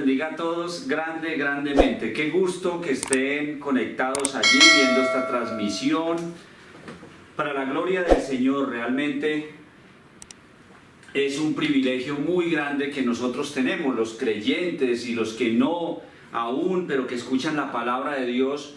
bendiga a todos grandemente. Qué gusto que estén conectados allí viendo esta transmisión. Para la gloria del Señor, realmente es un privilegio muy grande que nosotros tenemos, los creyentes y los que no aún, pero que escuchan la palabra de Dios.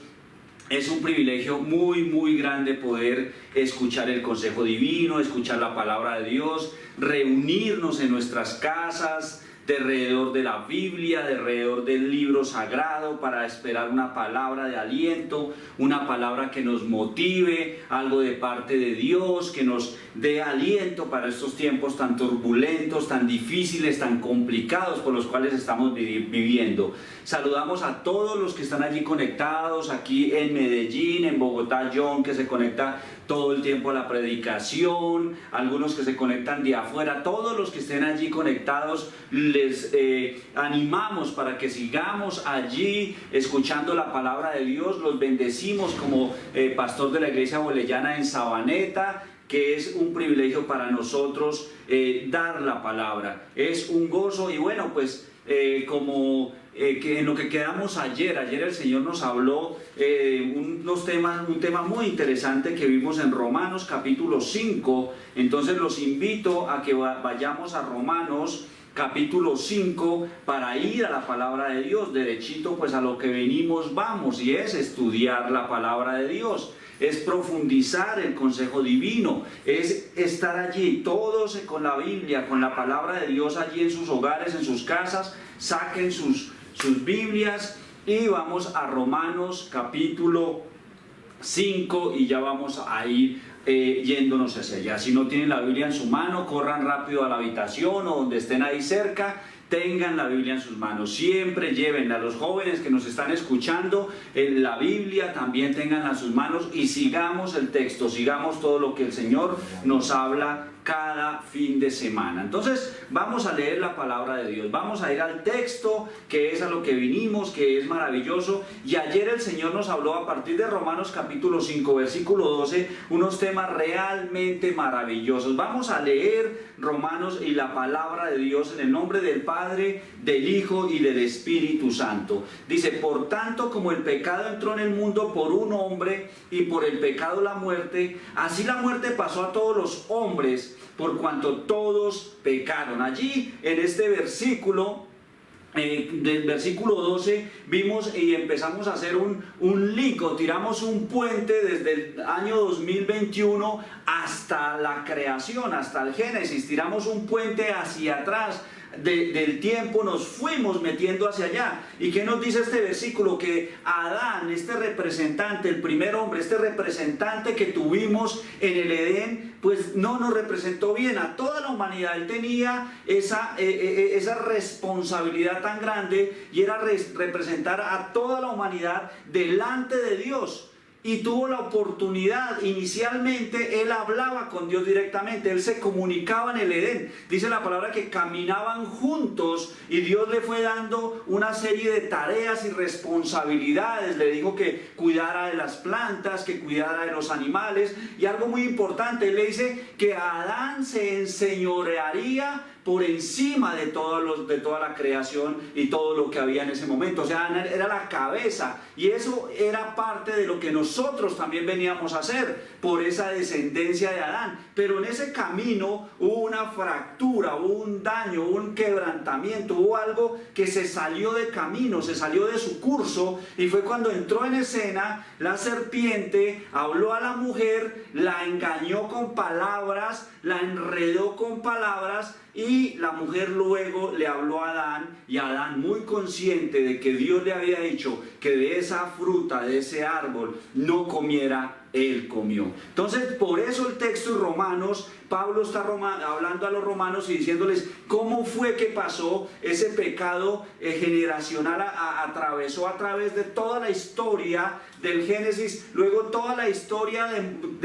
Es un privilegio muy grande poder escuchar el consejo divino, escuchar la palabra de Dios, reunirnos en nuestras casas, de alrededor de la Biblia, de alrededor del libro sagrado, para esperar una palabra de aliento, una palabra que nos motive, algo de parte de Dios, que nos dé aliento para estos tiempos tan turbulentos, tan difíciles, tan complicados por los cuales estamos viviendo. Saludamos a todos los que están allí conectados, aquí en Medellín, en Bogotá, John, que se conecta todo el tiempo a la predicación, algunos que se conectan de afuera, todos los que estén allí conectados, les animamos para que sigamos allí escuchando la palabra de Dios. Los bendecimos como pastor de la iglesia boleyana en Sabaneta, que es un privilegio para nosotros dar la palabra. Es un gozo y bueno, pues que en lo que quedamos ayer el Señor nos habló un tema muy interesante que vimos en Romanos capítulo 5. Entonces los invito a que vayamos a Romanos capítulo 5 para ir a la palabra de Dios, derechito pues a lo que venimos vamos, y es estudiar la palabra de Dios, es profundizar el consejo divino, es estar allí todos con la Biblia, con la palabra de Dios allí en sus hogares, en sus casas. Saquen sus Biblias y vamos a Romanos capítulo 5 y ya vamos a ir yéndonos hacia allá. Si no tienen la Biblia en su mano, corran rápido a la habitación o donde estén ahí cerca, tengan la Biblia en sus manos. Siempre llévenla. A los jóvenes que nos están escuchando, la Biblia también tenganla en sus manos y sigamos el texto, sigamos todo lo que el Señor nos habla cada fin de semana. Entonces vamos a leer la palabra de Dios, vamos a ir al texto que es a lo que vinimos, que es maravilloso. Y ayer el Señor nos habló a partir de Romanos capítulo 5 versículo 12 unos temas realmente maravillosos. Vamos a leer Romanos y la palabra de Dios en el nombre del Padre, del Hijo y del Espíritu Santo. Dice: por tanto, como el pecado entró en el mundo por un hombre y por el pecado la muerte, así la muerte pasó a todos los hombres por cuanto todos pecaron. Allí en este versículo, del versículo 12, vimos y empezamos a hacer un link, o tiramos un puente desde el año 2021 hasta la creación, hasta el Génesis. Tiramos un puente hacia atrás del tiempo, nos fuimos metiendo hacia allá. ¿Y qué nos dice este versículo? Que Adán, este representante, el primer hombre, este representante que tuvimos en el Edén, pues no nos representó bien a toda la humanidad. Él tenía esa responsabilidad tan grande, y era representar a toda la humanidad delante de Dios. Y tuvo la oportunidad, inicialmente él hablaba con Dios directamente, él se comunicaba en el Edén. Dice la palabra que caminaban juntos y Dios le fue dando una serie de tareas y responsabilidades. Le dijo que cuidara de las plantas, que cuidara de los animales, y algo muy importante, él le dice que Adán se enseñorearía por encima de toda la creación y todo lo que había en ese momento. O sea, era la cabeza, y eso era parte de lo que nosotros también veníamos a hacer por esa descendencia de Adán. Pero en ese camino hubo una fractura, hubo un daño, hubo un quebrantamiento, hubo algo que se salió de camino, se salió de su curso, y fue cuando entró en escena la serpiente, habló a la mujer, la engañó con palabras, la enredó con palabras, y la mujer luego le habló a Adán, y Adán, muy consciente de que Dios le había dicho que de esa fruta, de ese árbol, no comiera, él comió. Entonces, por eso el texto de Romanos, Pablo está hablando a los romanos y diciéndoles cómo fue que pasó ese pecado generacional, atravesó a través de toda la historia del Génesis, luego toda la historia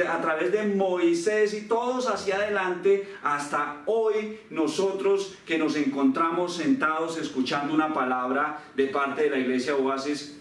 a través de Moisés y todos hacia adelante hasta hoy, nosotros que nos encontramos sentados escuchando una palabra de parte de la iglesia Oasis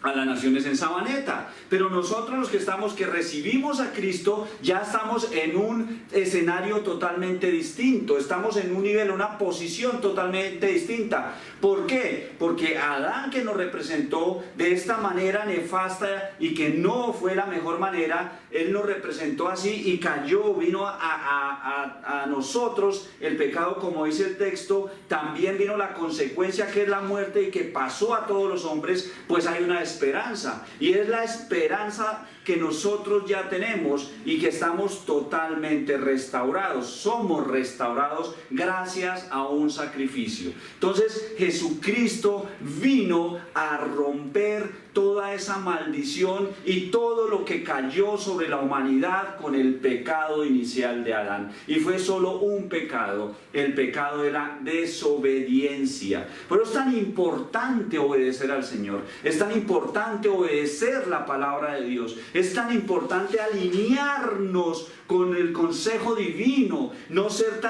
a las naciones en Sabaneta, pero nosotros los que recibimos a Cristo, ya estamos en un escenario totalmente distinto, estamos en un nivel, una posición totalmente distinta. ¿Por qué? Porque Adán, que nos representó de esta manera nefasta y que no fue la mejor manera, él nos representó así y cayó, vino a nosotros el pecado, como dice el texto, también vino la consecuencia que es la muerte y que pasó a todos los hombres. Pues hay una esperanza, y es la esperanza que nosotros ya tenemos y que estamos totalmente restaurados. Somos restaurados gracias a un sacrificio. Entonces Jesucristo vino a romper toda esa maldición y todo lo que cayó sobre la humanidad con el pecado inicial de Adán. Y fue solo un pecado, el pecado de la desobediencia. Pero es tan importante obedecer al Señor, es tan importante obedecer la palabra de Dios, es tan importante alinearnos con el consejo divino, no ser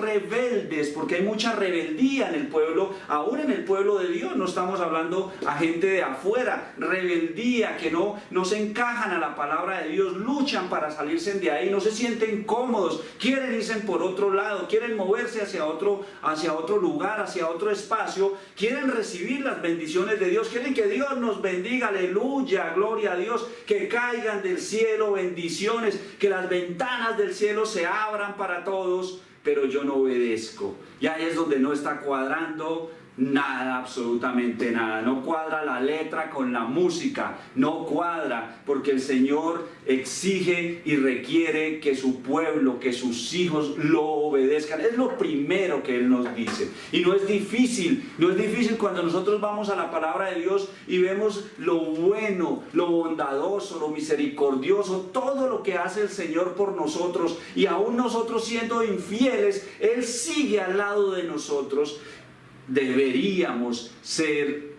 rebeldes, porque hay mucha rebeldía en el pueblo, aún en el pueblo de Dios. No estamos hablando a gente de afuera, rebeldía, que no se encajan a la palabra de Dios, luchan para salirse de ahí, no se sienten cómodos, quieren irse por otro lado, quieren moverse hacia otro lugar, hacia otro espacio, quieren recibir las bendiciones de Dios, quieren que Dios nos bendiga, aleluya, gloria a Dios, que caigan del cielo bendiciones, que las ventanas del cielo se abran para todos, pero yo no obedezco. Y ahí es donde no está cuadrando nada, absolutamente nada. No cuadra la letra con la música, no cuadra, porque el Señor exige y requiere que su pueblo, que sus hijos lo obedezcan. Es lo primero que Él nos dice. Y no es difícil cuando nosotros vamos a la palabra de Dios y vemos lo bueno, lo bondadoso, lo misericordioso, todo lo que hace el Señor por nosotros, y aún nosotros siendo infieles, Él sigue al lado de nosotros. Deberíamos ser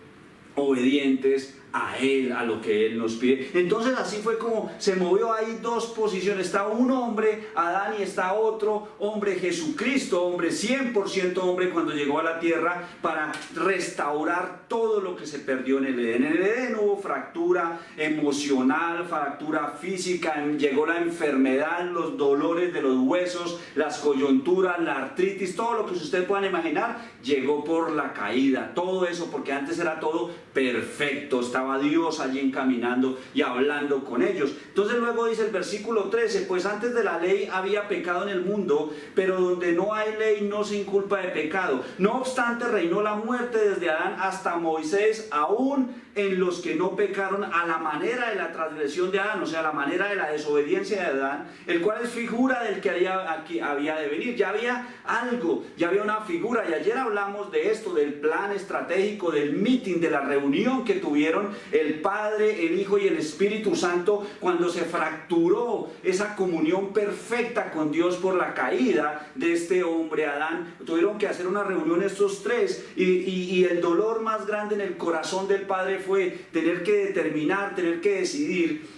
obedientes a Él, a lo que Él nos pide. Entonces así fue como se movió ahí dos posiciones. Está un hombre, Adán, y está otro hombre, Jesucristo, hombre, 100% hombre, cuando llegó a la tierra para restaurar todo lo que se perdió en el Edén. En el Edén hubo fractura emocional, fractura física, llegó la enfermedad, los dolores de los huesos, las coyunturas, la artritis, todo lo que ustedes puedan imaginar, llegó por la caída. Todo eso porque antes era todo perfecto, estaba Dios allí encaminando y hablando con ellos. Entonces luego dice el versículo 13, pues antes de la ley había pecado en el mundo, pero donde no hay ley no se inculpa de pecado. No obstante, reinó la muerte desde Adán hasta Moisés, aún en los que no pecaron a la manera de la transgresión de Adán, o sea, a la manera de la desobediencia de Adán, el cual es figura del que había de venir. Ya había algo, ya había una figura, y ayer hablamos de esto, del plan estratégico, del meeting, de la reunión que tuvieron el Padre, el Hijo y el Espíritu Santo cuando se fracturó esa comunión perfecta con Dios por la caída de este hombre Adán. Tuvieron que hacer una reunión estos tres, y el dolor más grande en el corazón del Padre fue tener que determinar, tener que decidir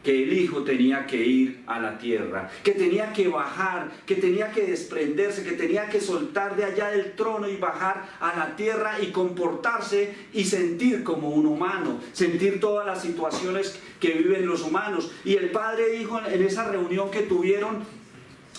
que el Hijo tenía que ir a la tierra, que tenía que bajar, que tenía que desprenderse, que tenía que soltar de allá del trono y bajar a la tierra y comportarse y sentir como un humano, sentir todas las situaciones que viven los humanos. Y el Padre dijo en esa reunión que tuvieron,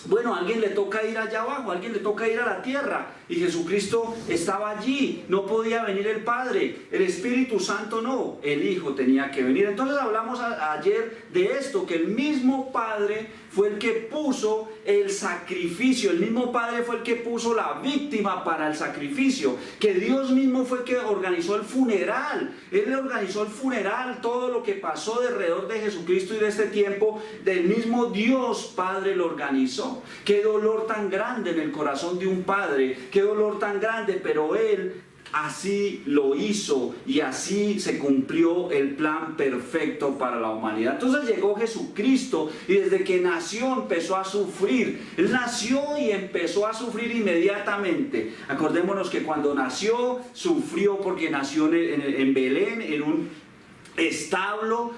bueno, a alguien le toca ir allá abajo, a alguien le toca ir a la tierra, y Jesucristo estaba allí, no podía venir el Padre, el Espíritu Santo no, el Hijo tenía que venir. Entonces hablamos ayer de esto, que el mismo Padre fue el que puso el sacrificio, el mismo Padre fue el que puso la víctima para el sacrificio, que Dios mismo fue el que organizó el funeral. Él le organizó el funeral, todo lo que pasó alrededor de Jesucristo y de este tiempo, del mismo Dios Padre lo organizó. Qué dolor tan grande en el corazón de un padre, qué dolor tan grande, pero Él así lo hizo, y así se cumplió el plan perfecto para la humanidad. Entonces llegó Jesucristo, y desde que nació empezó a sufrir. Él nació y empezó a sufrir inmediatamente. Acordémonos que cuando nació, sufrió porque nació en Belén, establo,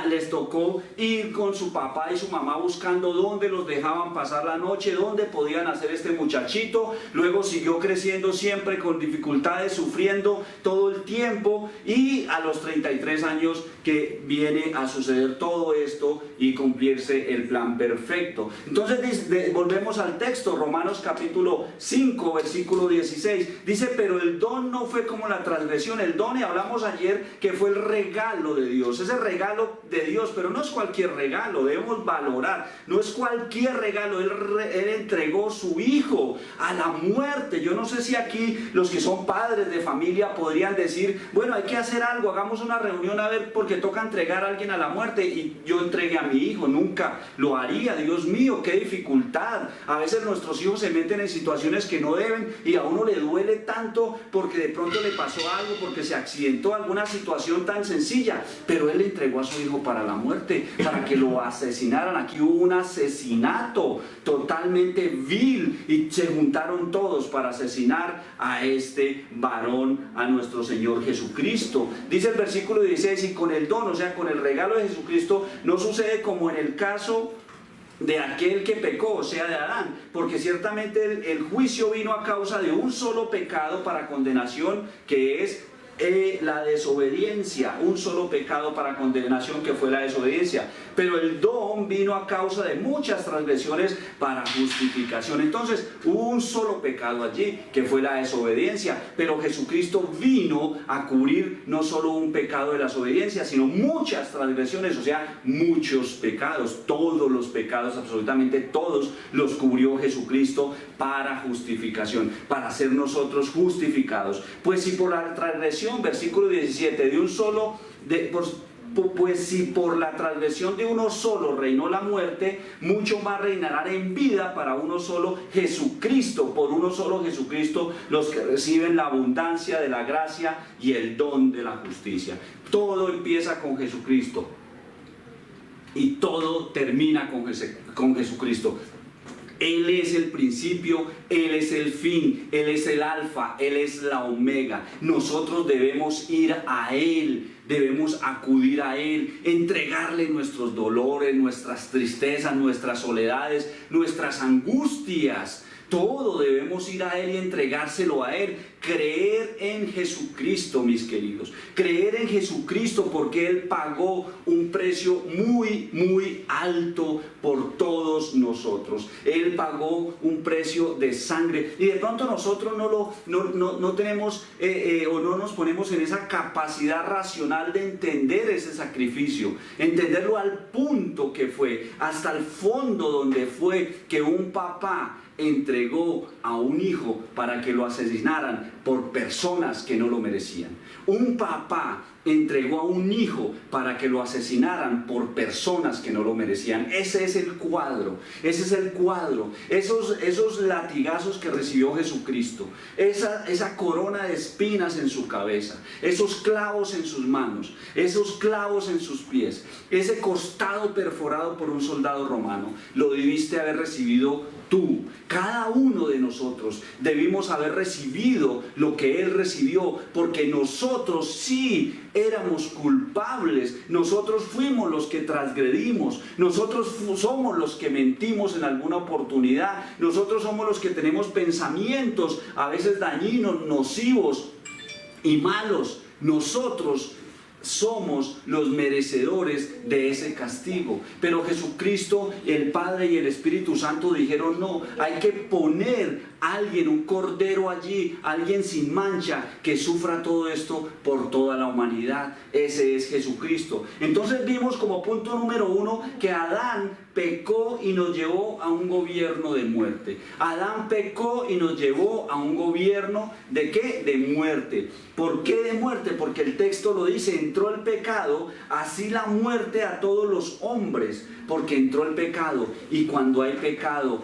les tocó ir con su papá y su mamá buscando dónde los dejaban pasar la noche, dónde podían hacer este muchachito. Luego siguió creciendo siempre con dificultades, sufriendo todo el tiempo, y a los 33 años que viene a suceder todo esto y cumplirse el plan perfecto. Entonces volvemos al texto, Romanos capítulo 5 versículo 16, dice: pero el don no fue como la transgresión. El don, y hablamos ayer que fue el regalo de Dios, ese regalo de Dios, pero no es cualquier regalo, debemos valorar, no es cualquier regalo. Él entregó su hijo a la muerte. Yo no sé si aquí los que son padres de familia podrían decir: bueno, hay que hacer algo, hagamos una reunión a ver, porque toca entregar a alguien a la muerte, y yo entregué a mi hijo. Nunca lo haría. Dios mío, qué dificultad. A veces nuestros hijos se meten en situaciones que no deben, y a uno le duele tanto porque de pronto le pasó algo, porque se accidentó, alguna situación tan sencilla, pero él entregó a su hijo para la muerte, para que lo asesinaran. Aquí hubo un asesinato totalmente vil, y se juntaron todos para asesinar a este varón, a nuestro Señor Jesucristo. Dice el versículo 16: y con el don, o sea, con el regalo de Jesucristo, no sucede como en el caso de aquel que pecó, o sea, de Adán, porque ciertamente el juicio vino a causa de un solo pecado para condenación, que es la desobediencia. Un solo pecado para condenación, que fue la desobediencia, pero el don vino a causa de muchas transgresiones para justificación. Entonces hubo un solo pecado allí, que fue la desobediencia, pero Jesucristo vino a cubrir no solo un pecado de la desobediencia, sino muchas transgresiones, o sea, muchos pecados. Todos los pecados, absolutamente todos, los cubrió Jesucristo para justificación, para ser nosotros justificados. Pues si por la transgresión, versículo 17, pues si por la transgresión de uno solo reinó la muerte, mucho más reinarán en vida para uno solo, Jesucristo, por uno solo Jesucristo, los que reciben la abundancia de la gracia y el don de la justicia. Todo empieza con Jesucristo y todo termina con Jesucristo. Él es el principio, Él es el fin, Él es el alfa, Él es la omega. Nosotros debemos ir a Él, debemos acudir a Él, entregarle nuestros dolores, nuestras tristezas, nuestras soledades, nuestras angustias. Todo debemos ir a Él y entregárselo a Él. Creer en Jesucristo, mis queridos. Creer en Jesucristo, porque Él pagó un precio muy, muy alto por todos nosotros. Él pagó un precio de sangre. Y de pronto nosotros no tenemos o no nos ponemos en esa capacidad racional de entender ese sacrificio. Entenderlo al punto que fue, hasta el fondo donde fue, que un papá entregó a un hijo para que lo asesinaran por personas que no lo merecían. Un papá entregó a un hijo para que lo asesinaran por personas que no lo merecían. Ese es el cuadro, esos latigazos que recibió Jesucristo, esa corona de espinas en su cabeza, esos clavos en sus manos, esos clavos en sus pies, ese costado perforado por un soldado romano, lo debiste haber recibido tú. Cada uno de nosotros debimos haber recibido lo que Él recibió, porque nosotros sí éramos culpables. Nosotros fuimos los que transgredimos, nosotros somos los que mentimos en alguna oportunidad, nosotros somos los que tenemos pensamientos a veces dañinos, nocivos y malos. Nosotros somos los merecedores de ese castigo, pero Jesucristo, el Padre y el Espíritu Santo dijeron: no, hay que poner a alguien, un cordero allí, alguien sin mancha, que sufra todo esto por toda la humanidad. Ese es Jesucristo. Entonces vimos como punto número 1 que Adán pecó y nos llevó a un gobierno de muerte. Adán pecó y nos llevó a un gobierno ¿de qué? De muerte. ¿Por qué de muerte? Porque el texto lo dice: entró el pecado, así la muerte a todos los hombres, porque entró el pecado. Y cuando hay pecado,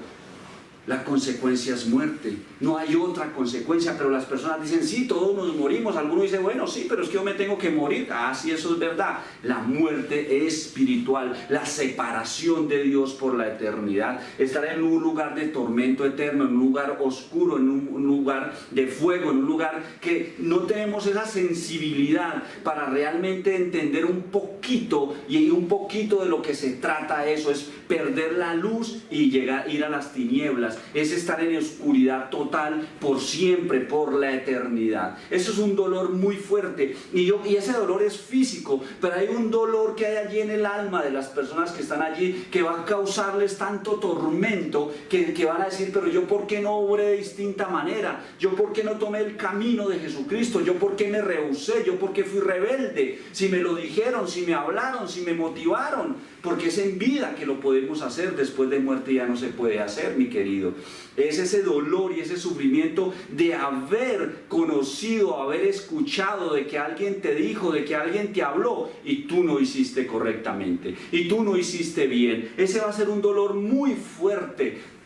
La consecuencia es muerte, no hay otra consecuencia, pero las personas dicen, sí, todos nos morimos. Algunos dicen, bueno, sí, pero es que yo me tengo que morir. Ah, sí, eso es verdad. La muerte espiritual, la separación de Dios por la eternidad, estar en un lugar de tormento eterno, en un lugar oscuro, en un lugar de fuego, en un lugar que no tenemos esa sensibilidad para realmente entender un poquito y un poquito de lo que se trata eso. Es perder la luz y ir a las tinieblas, es estar en oscuridad total por siempre, por la eternidad. Eso es un dolor muy fuerte y ese dolor es físico, pero hay un dolor que hay allí en el alma de las personas que están allí que va a causarles tanto tormento que van a decir, pero yo por qué no obré de distinta manera, yo por qué no tomé el camino de Jesucristo, yo por qué me rehusé, yo por qué fui rebelde, si me lo dijeron, si me hablaron, si me motivaron. Porque es en vida que lo podemos hacer, después de muerte ya no se puede hacer, mi querido. Es ese dolor y ese sufrimiento de haber conocido, haber escuchado, de que alguien te dijo, de que alguien te habló y tú no hiciste correctamente, y tú no hiciste bien. Ese va a ser un dolor muy fuerte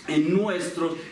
en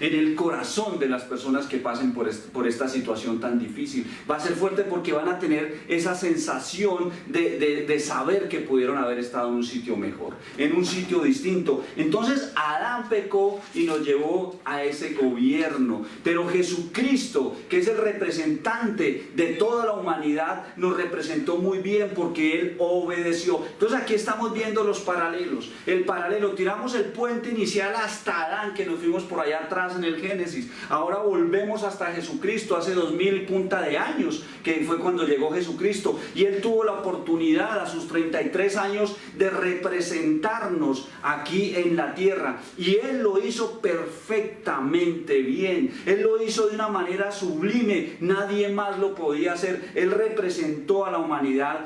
el corazón de las personas que pasen por esta situación tan difícil. Va a ser fuerte porque van a tener esa sensación de saber que pudieron haber estado en un sitio mejor, en un sitio distinto. Entonces Adán pecó y nos llevó a ese gobierno, pero Jesucristo, que es el representante de toda la humanidad, nos representó muy bien porque Él obedeció. Entonces aquí estamos viendo los paralelos. El paralelo, tiramos el puente inicial hasta Adán, que nos fuimos por allá atrás en el Génesis. Ahora volvemos hasta Jesucristo, hace 2000 y punta de años, que fue cuando llegó Jesucristo, y Él tuvo la oportunidad a sus 33 años de representarnos aquí en la tierra, y Él lo hizo perfectamente bien. Él lo hizo de una manera sublime, nadie más lo podía hacer. Él representó a la humanidad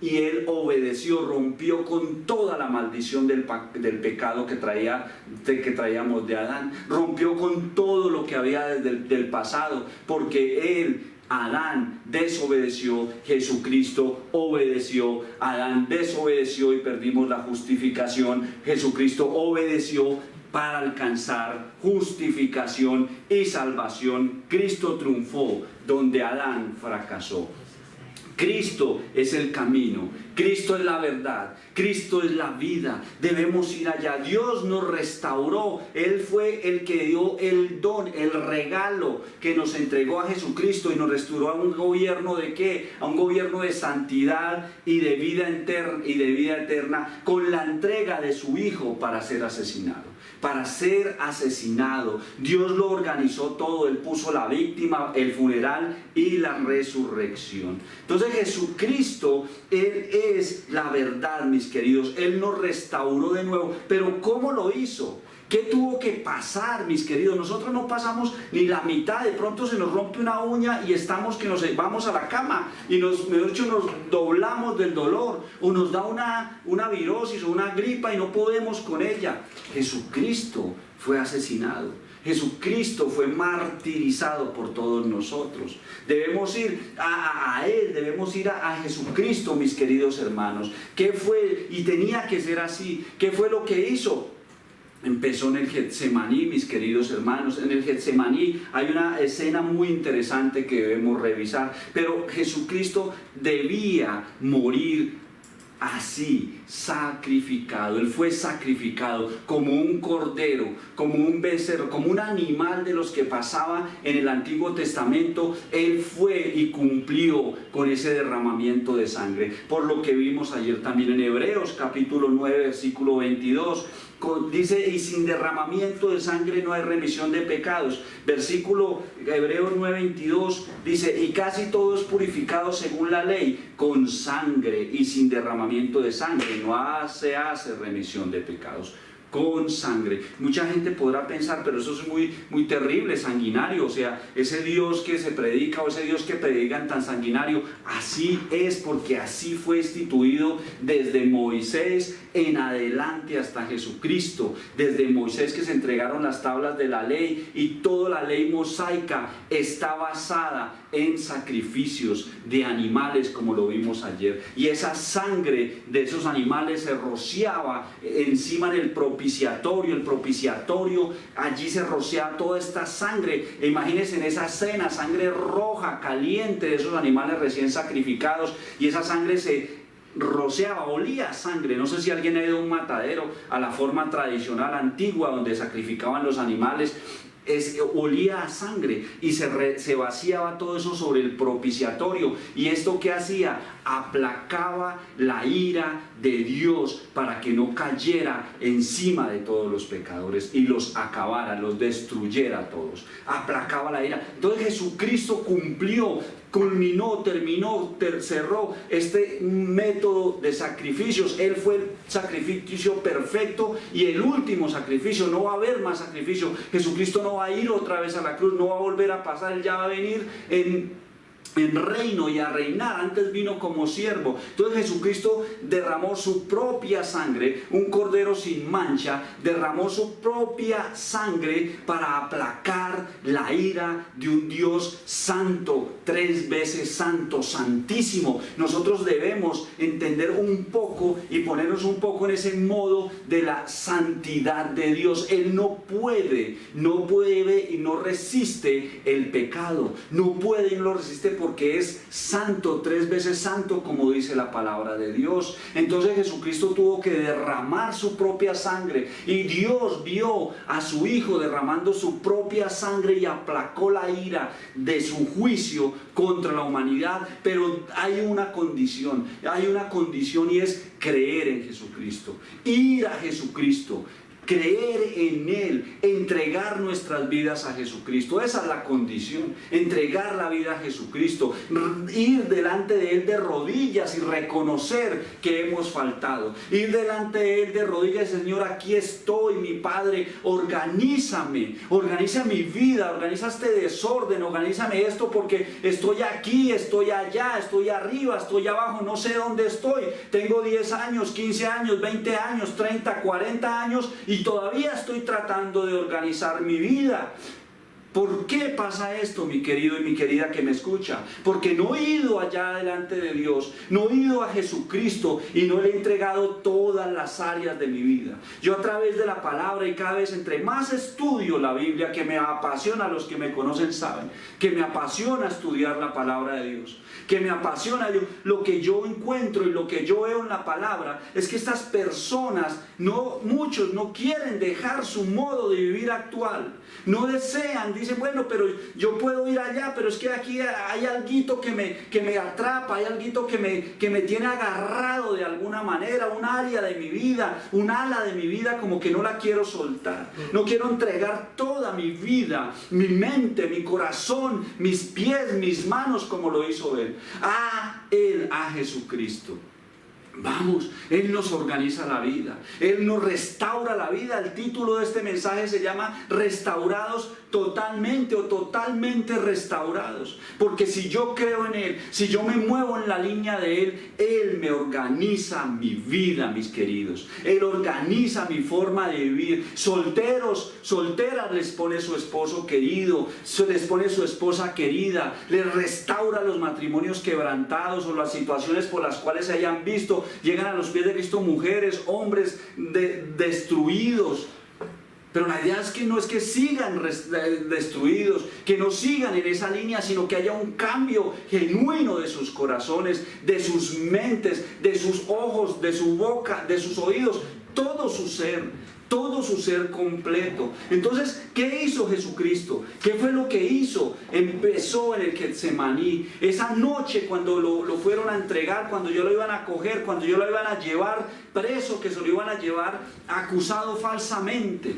y Él obedeció, rompió con toda la maldición del pecado que traíamos de Adán, rompió con todo lo que había desde el pasado, porque Él, Adán, desobedeció, Jesucristo obedeció. Adán desobedeció y perdimos la justificación, Jesucristo obedeció para alcanzar justificación y salvación. Cristo triunfó donde Adán fracasó. Cristo es el camino, Cristo es la verdad, Cristo es la vida. Debemos ir allá. Dios nos restauró, Él fue el que dio el don, el regalo que nos entregó a Jesucristo y nos restauró a un gobierno ¿de qué? A un gobierno de santidad y de vida eterna, con la entrega de su Hijo para ser asesinado. Dios lo organizó todo. Él puso la víctima, el funeral y la resurrección. Entonces Jesucristo, Él es la verdad, mis queridos. Él nos restauró de nuevo. Pero ¿cómo lo hizo? ¿Qué tuvo que pasar, mis queridos? Nosotros no pasamos ni la mitad. De pronto se nos rompe una uña y estamos que nos vamos a la cama y nos doblamos del dolor, o nos da una virosis o una gripa y no podemos con ella. Jesucristo fue asesinado. Jesucristo fue martirizado por todos nosotros. Debemos ir a Él, debemos ir a Jesucristo, mis queridos hermanos. ¿Qué fue? Y tenía que ser así. ¿Qué fue lo que hizo? Empezó en el Getsemaní, mis queridos hermanos. En el Getsemaní hay una escena muy interesante que debemos revisar. Pero Jesucristo debía morir así, sacrificado. Él fue sacrificado como un cordero, como un becerro, como un animal de los que pasaba en el Antiguo Testamento. Él fue y cumplió con ese derramamiento de sangre, por lo que vimos ayer también en Hebreos capítulo 9 versículo 22. Dice, y sin derramamiento de sangre no hay remisión de pecados. Versículo Hebreos 9:22 dice, y casi todo es purificado según la ley, con sangre, y sin derramamiento de sangre no se hace remisión de pecados. Con sangre. Mucha gente podrá pensar, pero eso es muy terrible, sanguinario. O sea, ese Dios que se predica, o ese Dios que predican tan sanguinario, así es, porque así fue instituido desde Moisés en adelante hasta Jesucristo. Desde Moisés, que se entregaron las tablas de la ley, y toda la ley mosaica está basada en sacrificios de animales, como lo vimos ayer, y esa sangre de esos animales se rociaba encima del propio propiciatorio. El propiciatorio, allí se rociaba toda esta sangre. E imagínense en esa escena, sangre roja, caliente de esos animales recién sacrificados, y esa sangre se rociaba, olía a sangre. No sé si alguien ha ido a un matadero, a la forma tradicional antigua donde sacrificaban los animales. Olía a sangre y se vaciaba todo eso sobre el propiciatorio. ¿Y esto qué hacía? Aplacaba la ira de Dios para que no cayera encima de todos los pecadores y los acabara, los destruyera a todos. Aplacaba la ira. Entonces Jesucristo cumplió, culminó, terminó, cerró este método de sacrificios. Él fue el sacrificio perfecto y el último sacrificio. No va a haber más sacrificio. Jesucristo no va a ir otra vez a la cruz, no va a volver a pasar. Él ya va a venir en reino y a reinar. Antes vino como siervo. Entonces Jesucristo derramó su propia sangre, un cordero sin mancha, derramó su propia sangre para aplacar la ira de un Dios santo, 3 veces santo, santísimo. Nosotros debemos entender un poco y ponernos un poco en ese modo de la santidad de Dios. Él no puede y no resiste el pecado, no puede y no lo resiste porque es santo, 3 veces santo, como dice la palabra de Dios. Entonces Jesucristo tuvo que derramar su propia sangre, y Dios vio a su Hijo derramando su propia sangre y aplacó la ira de su juicio contra la humanidad. Pero hay una condición, y es creer en Jesucristo, ir a Jesucristo, creer en Él, entregar nuestras vidas a Jesucristo. Esa es la condición, entregar la vida a Jesucristo, ir delante de Él de rodillas y reconocer que hemos faltado, ir delante de Él de rodillas: Señor, aquí estoy, mi Padre, organízame, organiza mi vida, organiza este desorden, organízame esto, porque estoy aquí, estoy allá, estoy arriba, estoy abajo, no sé dónde estoy, tengo 10 años, 15 años, 20 años, 30, 40 años, y todavía estoy tratando de organizar mi vida. ¿Por qué pasa esto, mi querido y mi querida que me escucha? Porque no he ido allá delante de Dios, no he ido a Jesucristo y no le he entregado todas las áreas de mi vida. Yo, a través de la palabra, y cada vez entre más estudio la Biblia, que me apasiona, los que me conocen saben que me apasiona estudiar la palabra de Dios, que me apasiona lo que yo encuentro y lo que yo veo en la palabra, es que estas personas, muchos no quieren dejar su modo de vivir actual, no desean, dicen: bueno, pero yo puedo ir allá, pero es que aquí hay alguito que me atrapa, hay alguito que me tiene agarrado de alguna manera, un área de mi vida, un ala de mi vida, como que no la quiero soltar. No quiero entregar toda mi vida, mi mente, mi corazón, mis pies, mis manos, como lo hizo Él, a Jesucristo. Vamos, Él nos organiza la vida, Él nos restaura la vida. El título de este mensaje se llama Restaurados totalmente, o totalmente restaurados. Porque si yo creo en Él, si yo me muevo en la línea de Él, Él me organiza mi vida, mis queridos. Él organiza mi forma de vivir. Solteros, solteras, les pone su esposo querido, les pone su esposa querida, les restaura los matrimonios quebrantados o las situaciones por las cuales se hayan visto. Llegan a los pies de Cristo mujeres, hombres destruidos. Pero la idea es que sigan destruidos, que no sigan en esa línea, sino que haya un cambio genuino de sus corazones, de sus mentes, de sus ojos, de su boca, de sus oídos, todo su ser completo. Entonces, ¿qué hizo Jesucristo? ¿Qué fue lo que hizo? Empezó en el Getsemaní, esa noche cuando lo fueron a entregar, cuando yo lo iban a coger, cuando yo lo iban a llevar preso, que se lo iban a llevar acusado falsamente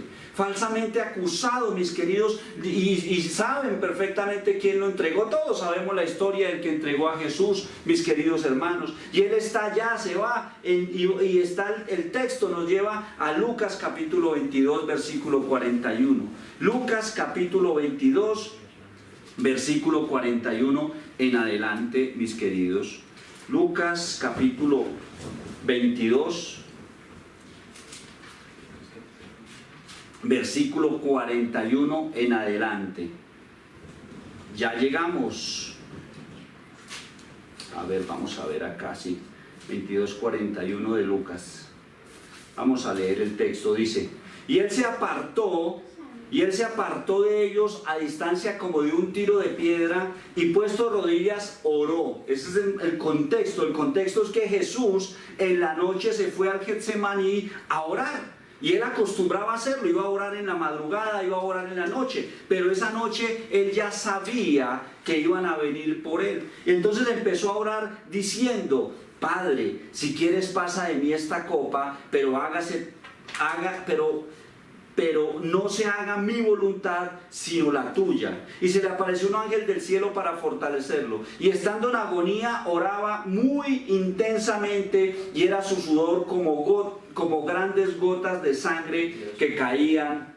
acusado, mis queridos, y saben perfectamente quién lo entregó. Todos sabemos la historia del que entregó a Jesús, mis queridos hermanos, y Él está allá, se va, y está el texto, nos lleva a Lucas capítulo 22, versículo 41. Lucas capítulo 22, versículo 41 en adelante, mis queridos. Lucas capítulo 22, versículo 41 en adelante. Ya llegamos. A ver, vamos a ver acá, sí. 22:41 de Lucas. Vamos a leer el texto, dice, y él se apartó de ellos a distancia como de un tiro de piedra, y puesto rodillas oró. Ese es el contexto. El contexto es que Jesús en la noche se fue al Getsemaní a orar. Y él acostumbraba a hacerlo, iba a orar en la madrugada, iba a orar en la noche, pero esa noche él ya sabía que iban a venir por él. Entonces empezó a orar diciendo, Padre, si quieres pasa de mí esta copa, pero no se haga mi voluntad sino la tuya. Y se le apareció un ángel del cielo para fortalecerlo, y estando en agonía oraba muy intensamente, y era su sudor como grandes gotas de sangre que caían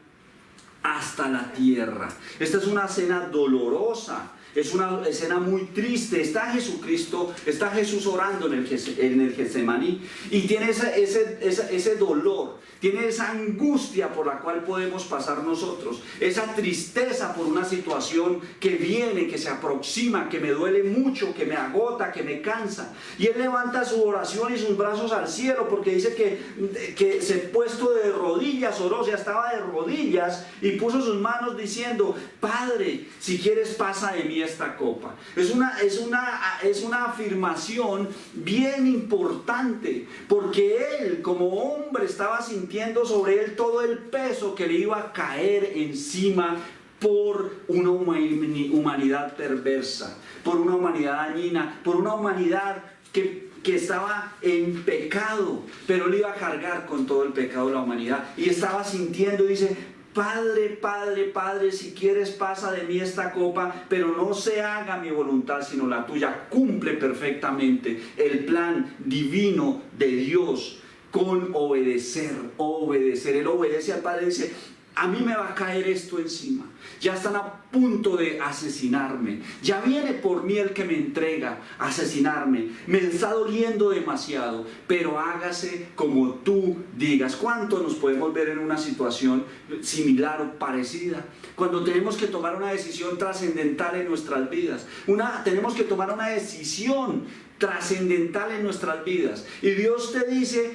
hasta la tierra. Esta es una escena dolorosa. Es una escena muy triste. Está Jesús orando en el Getsemaní, y tiene ese dolor, tiene esa angustia por la cual podemos pasar nosotros, esa tristeza por una situación que viene, que se aproxima, que me duele mucho, que me agota, que me cansa. Y él levanta su oración y sus brazos al cielo, porque dice que se puesto de rodillas oró, ya estaba de rodillas, y puso sus manos diciendo, Padre, si quieres pasa de mí esta copa. Es una afirmación bien importante, porque él como hombre estaba sintiendo sobre él todo el peso que le iba a caer encima por una humanidad perversa, por una humanidad dañina, por una humanidad que estaba en pecado, pero él iba a cargar con todo el pecado de la humanidad, y estaba sintiendo, dice, Padre, Padre, Padre, si quieres pasa de mí esta copa, pero no se haga mi voluntad sino la tuya. Cumple perfectamente el plan divino de Dios con obedecer. Él obedece al Padre y dice, a mí me va a caer esto encima. Ya están a punto de asesinarme. Ya viene por mí el que me entrega a asesinarme. Me está doliendo demasiado, pero hágase como tú digas. ¿Cuánto nos podemos ver en una situación similar o parecida? Cuando tenemos que tomar una decisión trascendental en nuestras vidas. Tenemos que tomar una decisión trascendental en nuestras vidas. Y Dios te dice,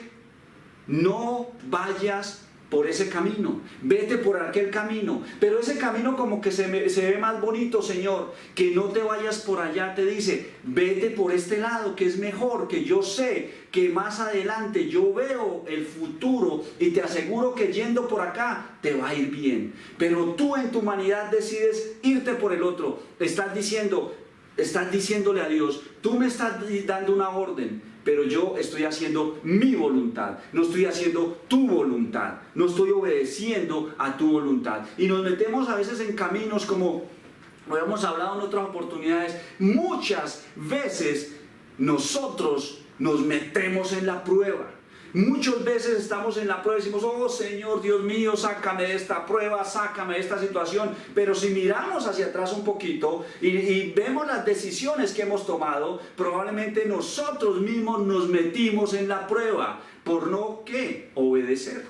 no vayas por ese camino, vete por aquel camino, pero ese camino como que se ve más bonito, Señor, que no te vayas por allá. Te dice, vete por este lado que es mejor, que yo sé que más adelante yo veo el futuro, y te aseguro que yendo por acá te va a ir bien, pero tú en tu humanidad decides irte por el otro. Estás diciéndole a Dios, tú me estás dando una orden, pero yo estoy haciendo mi voluntad, no estoy haciendo tu voluntad, no estoy obedeciendo a tu voluntad. Y nos metemos a veces en caminos, como hemos hablado en otras oportunidades, muchas veces nosotros nos metemos en la prueba. Muchas veces estamos en la prueba y decimos, oh Señor Dios mío, sácame de esta prueba, sácame de esta situación. Pero si miramos hacia atrás un poquito y vemos las decisiones que hemos tomado, probablemente nosotros mismos nos metimos en la prueba por no, ¿qué? Obedecer,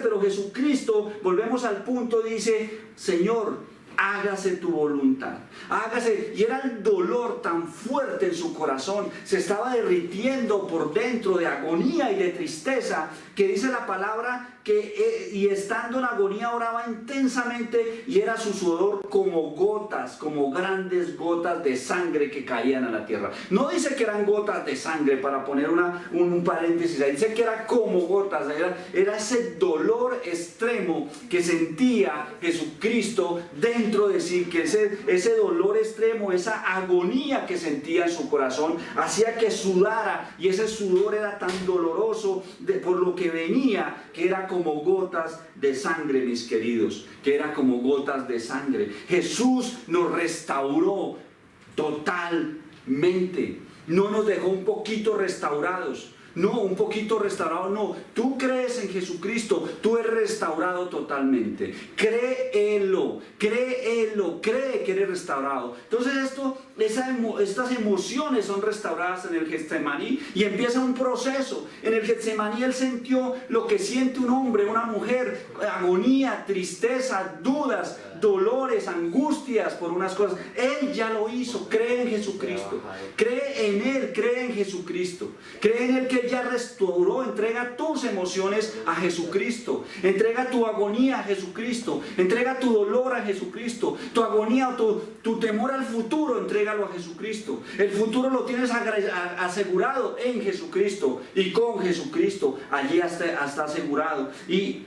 pero Jesucristo, volvemos al punto, dice, Señor, hágase tu voluntad, hágase. Y era el dolor tan fuerte en su corazón, se estaba derritiendo por dentro de agonía y de tristeza, que dice la palabra que y estando en agonía oraba intensamente, y era su sudor como gotas, como grandes gotas de sangre que caían a la tierra. No dice que eran gotas de sangre, para poner un paréntesis, dice que era como gotas, era ese dolor extremo que sentía Jesucristo dentro de sí, que ese dolor extremo, esa agonía que sentía en su corazón, hacía que sudara, y ese sudor era tan doloroso por lo que venía, que era como gotas de sangre, mis queridos, que era como gotas de sangre. Jesús nos restauró totalmente, no nos dejó un poquito restaurados. No, un poquito restaurado, no. Tú crees en Jesucristo, tú eres restaurado totalmente. Créelo, cree que eres restaurado. Entonces estas emociones son restauradas en el Getsemaní, y empieza un proceso. En el Getsemaní él sintió lo que siente un hombre, una mujer: agonía, tristeza, dudas, dolores, angustias por unas cosas. Él ya lo hizo. Cree en Jesucristo. Cree en Él, cree en Jesucristo. Cree en Él, que Él ya restauró. Entrega tus emociones a Jesucristo. Entrega tu agonía a Jesucristo. Entrega tu dolor a Jesucristo. Tu agonía o tu temor al futuro, entrégalo a Jesucristo. El futuro lo tienes asegurado en Jesucristo y con Jesucristo. Allí está asegurado. Y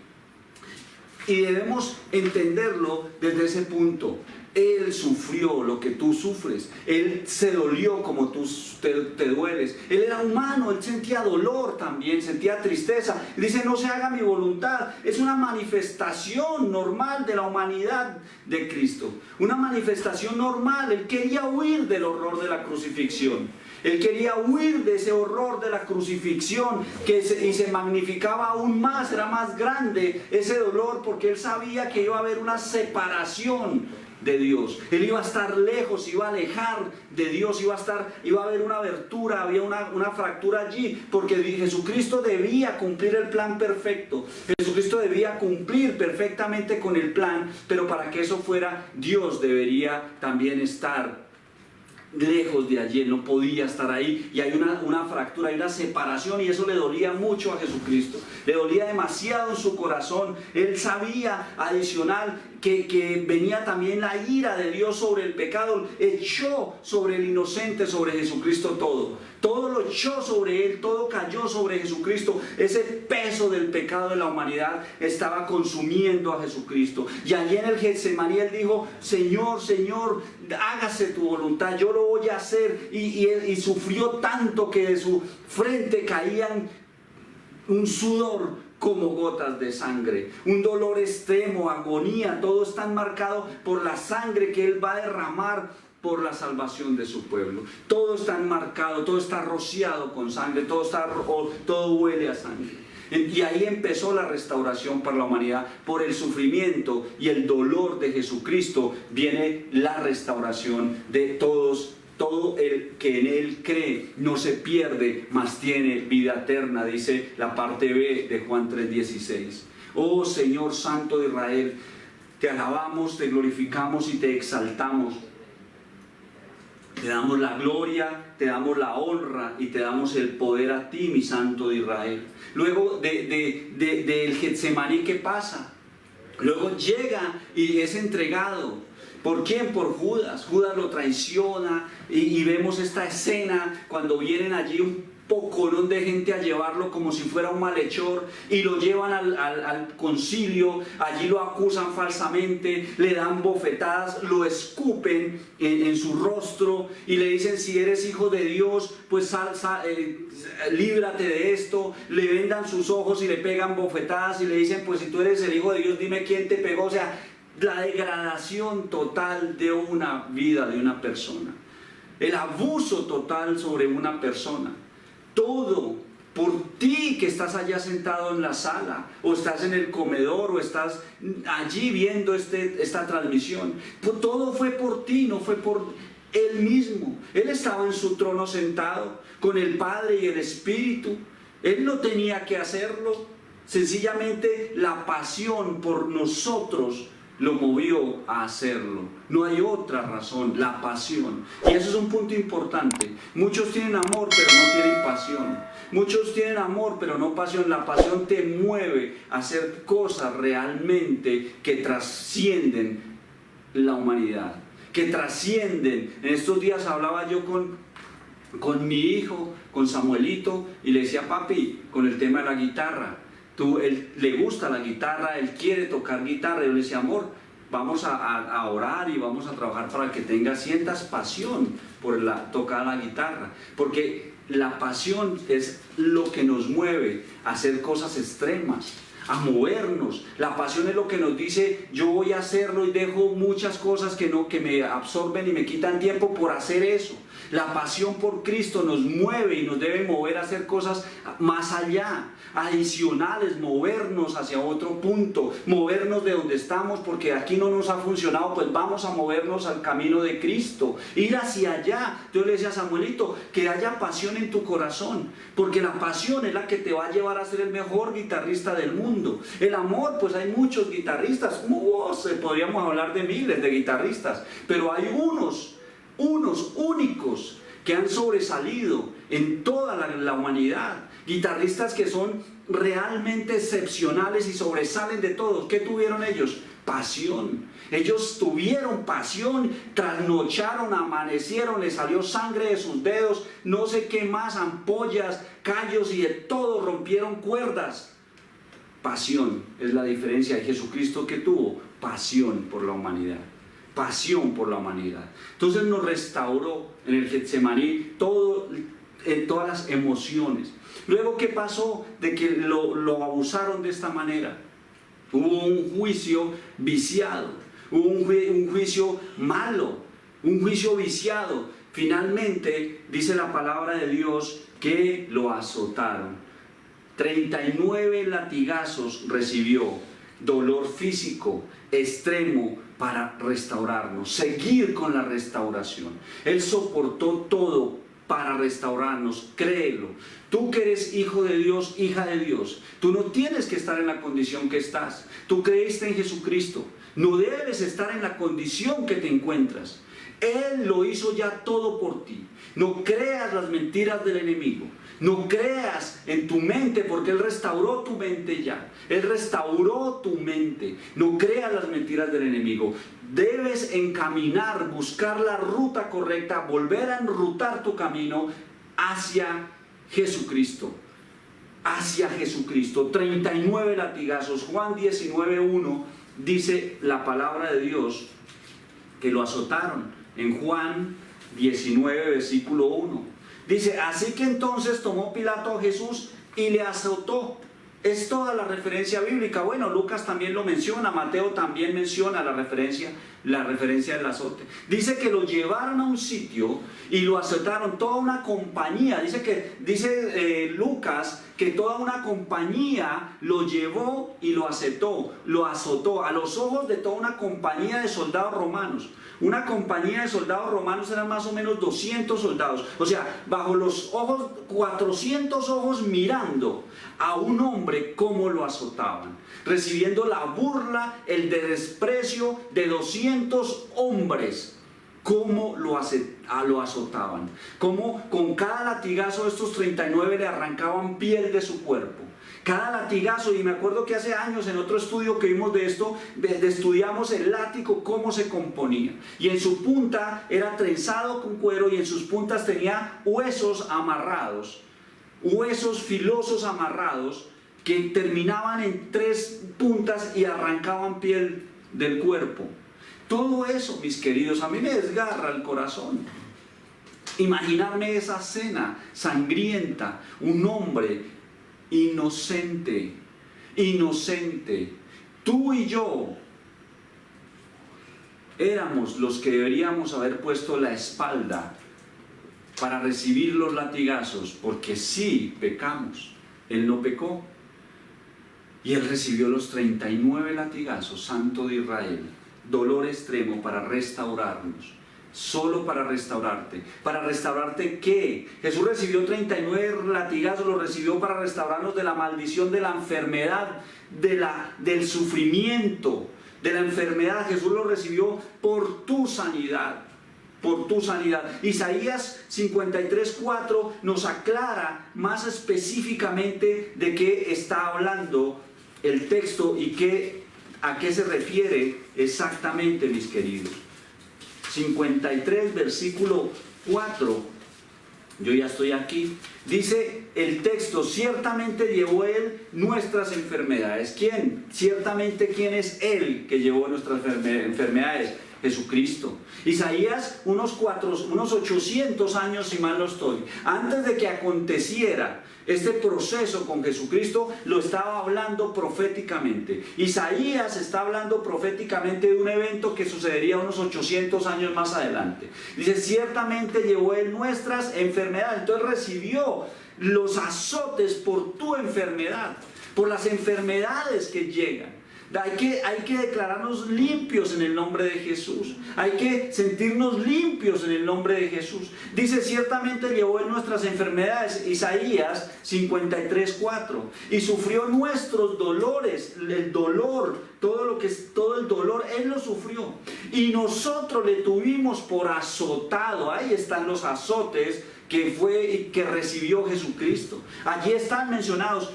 debemos entenderlo desde ese punto. Él sufrió lo que tú sufres. Él se dolió como tú te dueles. Él era humano, Él sentía dolor también, sentía tristeza. Dice, no se haga mi voluntad. Es una manifestación normal de la humanidad de Cristo. Una manifestación normal. Él quería huir del horror de la crucifixión. Él quería huir de ese horror de la crucifixión y se magnificaba aún más, era más grande ese dolor, porque Él sabía que iba a haber una separación de Dios. Él iba a estar lejos, iba a alejar de Dios, iba a haber una abertura, había una fractura allí, porque Jesucristo debía cumplir el plan perfecto. Jesucristo debía cumplir perfectamente con el plan, pero para que eso fuera, Dios debería también estar lejos de allí. Él no podía estar ahí, y hay una fractura, hay una separación, y eso le dolía mucho a Jesucristo, le dolía demasiado en su corazón. Él sabía adicional que venía también la ira de Dios sobre el pecado. Echó sobre el inocente, sobre Jesucristo todo lo echó sobre Él, todo cayó sobre Jesucristo. Ese peso del pecado de la humanidad estaba consumiendo a Jesucristo, y allí en el Getsemaní Él dijo, Señor, Señor, hágase tu voluntad, yo lo voy a hacer. Y sufrió tanto que de su frente caían un sudor como gotas de sangre, un dolor extremo, agonía. Todo está marcado por la sangre que Él va a derramar por la salvación de su pueblo. Todo está enmarcado, todo está rociado con sangre, todo huele a sangre. Y ahí empezó la restauración para la humanidad. Por el sufrimiento y el dolor de Jesucristo viene la restauración de todos. Todo el que en Él cree no se pierde, mas tiene vida eterna, dice la parte B de Juan 3:16. Oh Señor Santo de Israel, te alabamos, te glorificamos y te exaltamos. Te damos la gloria, te damos la honra y te damos el poder a ti, mi Santo de Israel. Luego del Getsemaní, ¿qué pasa? Luego llega y es entregado. ¿Por quién? Por Judas. Judas lo traiciona, y vemos esta escena cuando vienen allí un poco de gente a llevarlo como si fuera un malhechor, y lo llevan al concilio. Allí lo acusan falsamente, le dan bofetadas, lo escupen en su rostro y le dicen, si eres hijo de Dios, pues líbrate de esto. Le vendan sus ojos y le pegan bofetadas y le dicen, pues si tú eres el hijo de Dios, dime quién te pegó. O sea, la degradación total de una vida, de una persona, el abuso total sobre una persona. Todo por ti, que estás allá sentado en la sala, o estás en el comedor, o estás allí viendo esta transmisión. Todo fue por ti, no fue por Él mismo. Él estaba en su trono sentado con el Padre y el Espíritu. Él no tenía que hacerlo. Sencillamente la pasión por nosotros lo movió a hacerlo. No hay otra razón, la pasión. Y eso es un punto importante. Muchos tienen amor, pero no tienen pasión. Muchos tienen amor, pero no pasión. La pasión te mueve a hacer cosas realmente que trascienden la humanidad, que trascienden. En estos días hablaba yo con mi hijo, con Samuelito, y le decía, papi, con el tema de la guitarra. Él le gusta la guitarra, él quiere tocar guitarra. Yo le decía, amor, vamos a orar y vamos a trabajar para que sientas pasión por tocar la guitarra, porque la pasión es lo que nos mueve a hacer cosas extremas, a movernos. La pasión es lo que nos dice, yo voy a hacerlo y dejo muchas cosas que me absorben y me quitan tiempo por hacer eso. La pasión por Cristo nos mueve y nos debe mover a hacer cosas más allá, adicionales, movernos hacia otro punto, movernos de donde estamos, porque aquí no nos ha funcionado, pues vamos a movernos al camino de Cristo, ir hacia allá. Yo le decía a Samuelito, que haya pasión en tu corazón, porque la pasión es la que te va a llevar a ser el mejor guitarrista del mundo. El amor, pues hay muchos guitarristas, como vos, podríamos hablar de miles de guitarristas, pero hay unos únicos que han sobresalido en toda la humanidad. Guitarristas que son realmente excepcionales y sobresalen de todos. ¿Qué tuvieron ellos? Pasión. Ellos tuvieron pasión, trasnocharon, amanecieron, les salió sangre de sus dedos, no sé qué más, ampollas, callos y de todo, rompieron cuerdas. Pasión es la diferencia de Jesucristo, que tuvo pasión por la humanidad. Pasión por la humanidad. Entonces nos restauró en el Getsemaní todas las emociones. Luego, ¿qué pasó? De que lo abusaron de esta manera. Hubo un juicio viciado, hubo un juicio malo, un juicio viciado. Finalmente, dice la palabra de Dios que lo azotaron. 39 latigazos recibió, dolor físico extremo, para restaurarnos, seguir con la restauración. Él soportó todo para restaurarnos, créelo. Tú que eres hijo de Dios, hija de Dios, tú no tienes que estar en la condición que estás. Tú creíste en Jesucristo, no debes estar en la condición que te encuentras. Él lo hizo ya todo por ti. No creas las mentiras del enemigo. No creas en tu mente, porque Él restauró tu mente ya. Él restauró tu mente. No creas las mentiras del enemigo. Debes encaminar, buscar la ruta correcta, volver a enrutar tu camino hacia Jesucristo. Hacia Jesucristo. 39 latigazos. Juan 19:1 dice la palabra de Dios que lo azotaron. En Juan 19, versículo 1. Dice, así que entonces tomó Pilato a Jesús y le azotó. Es toda la referencia bíblica. Bueno, Lucas también lo menciona, Mateo también menciona la referencia del azote. Dice que lo llevaron a un sitio y lo azotaron, toda una compañía. Dice Lucas que toda una compañía lo llevó y lo azotó a los ojos de toda una compañía de soldados romanos. Una compañía de soldados romanos eran más o menos 200 soldados. O sea, bajo los ojos, 400 ojos mirando a un hombre cómo lo azotaban. Recibiendo la burla, el desprecio de 200 hombres. Cómo lo azotaban. Cómo con cada latigazo de estos 39 le arrancaban piel de su cuerpo. Cada latigazo, y me acuerdo que hace años en otro estudio que vimos de esto, estudiamos el látigo, cómo se componía. Y en su punta era trenzado con cuero y en sus puntas tenía huesos amarrados, huesos filosos amarrados que terminaban en 3 puntas y arrancaban piel del cuerpo. Todo eso, mis queridos, a mí me desgarra el corazón. Imaginarme esa escena sangrienta, un hombre inocente, tú y yo éramos los que deberíamos haber puesto la espalda para recibir los latigazos, porque sí pecamos. Él no pecó y Él recibió los 39 latigazos, Santo de Israel, dolor extremo para restaurarnos. Solo para restaurarte. ¿Para restaurarte qué? Jesús recibió 39 latigazos, los recibió para restaurarnos de la maldición, de la enfermedad, del sufrimiento, de la enfermedad. Jesús lo recibió por tu sanidad. Por tu sanidad. Isaías 53:4 nos aclara más específicamente de qué está hablando el texto y a qué se refiere exactamente, mis queridos. 53, versículo 4, yo ya estoy aquí, dice el texto, ciertamente llevó Él nuestras enfermedades. ¿Quién? Ciertamente, ¿quién es Él que llevó nuestras enfermedades? Jesucristo. Isaías, unos 800 años, si mal no estoy, antes de que aconteciera Este proceso con Jesucristo lo estaba hablando proféticamente. Isaías está hablando proféticamente de un evento que sucedería unos 800 años más adelante. Dice, ciertamente llevó él nuestras enfermedades. Entonces recibió los azotes por tu enfermedad, por las enfermedades que llegan. Hay que declararnos limpios en el nombre de Jesús. Hay que sentirnos limpios en el nombre de Jesús. Dice, ciertamente llevó en nuestras enfermedades, Isaías 53:4, y sufrió nuestros dolores, el dolor, todo el dolor, Él lo sufrió. Y nosotros le tuvimos por azotado. Ahí están los azotes que recibió Jesucristo. Allí están mencionados.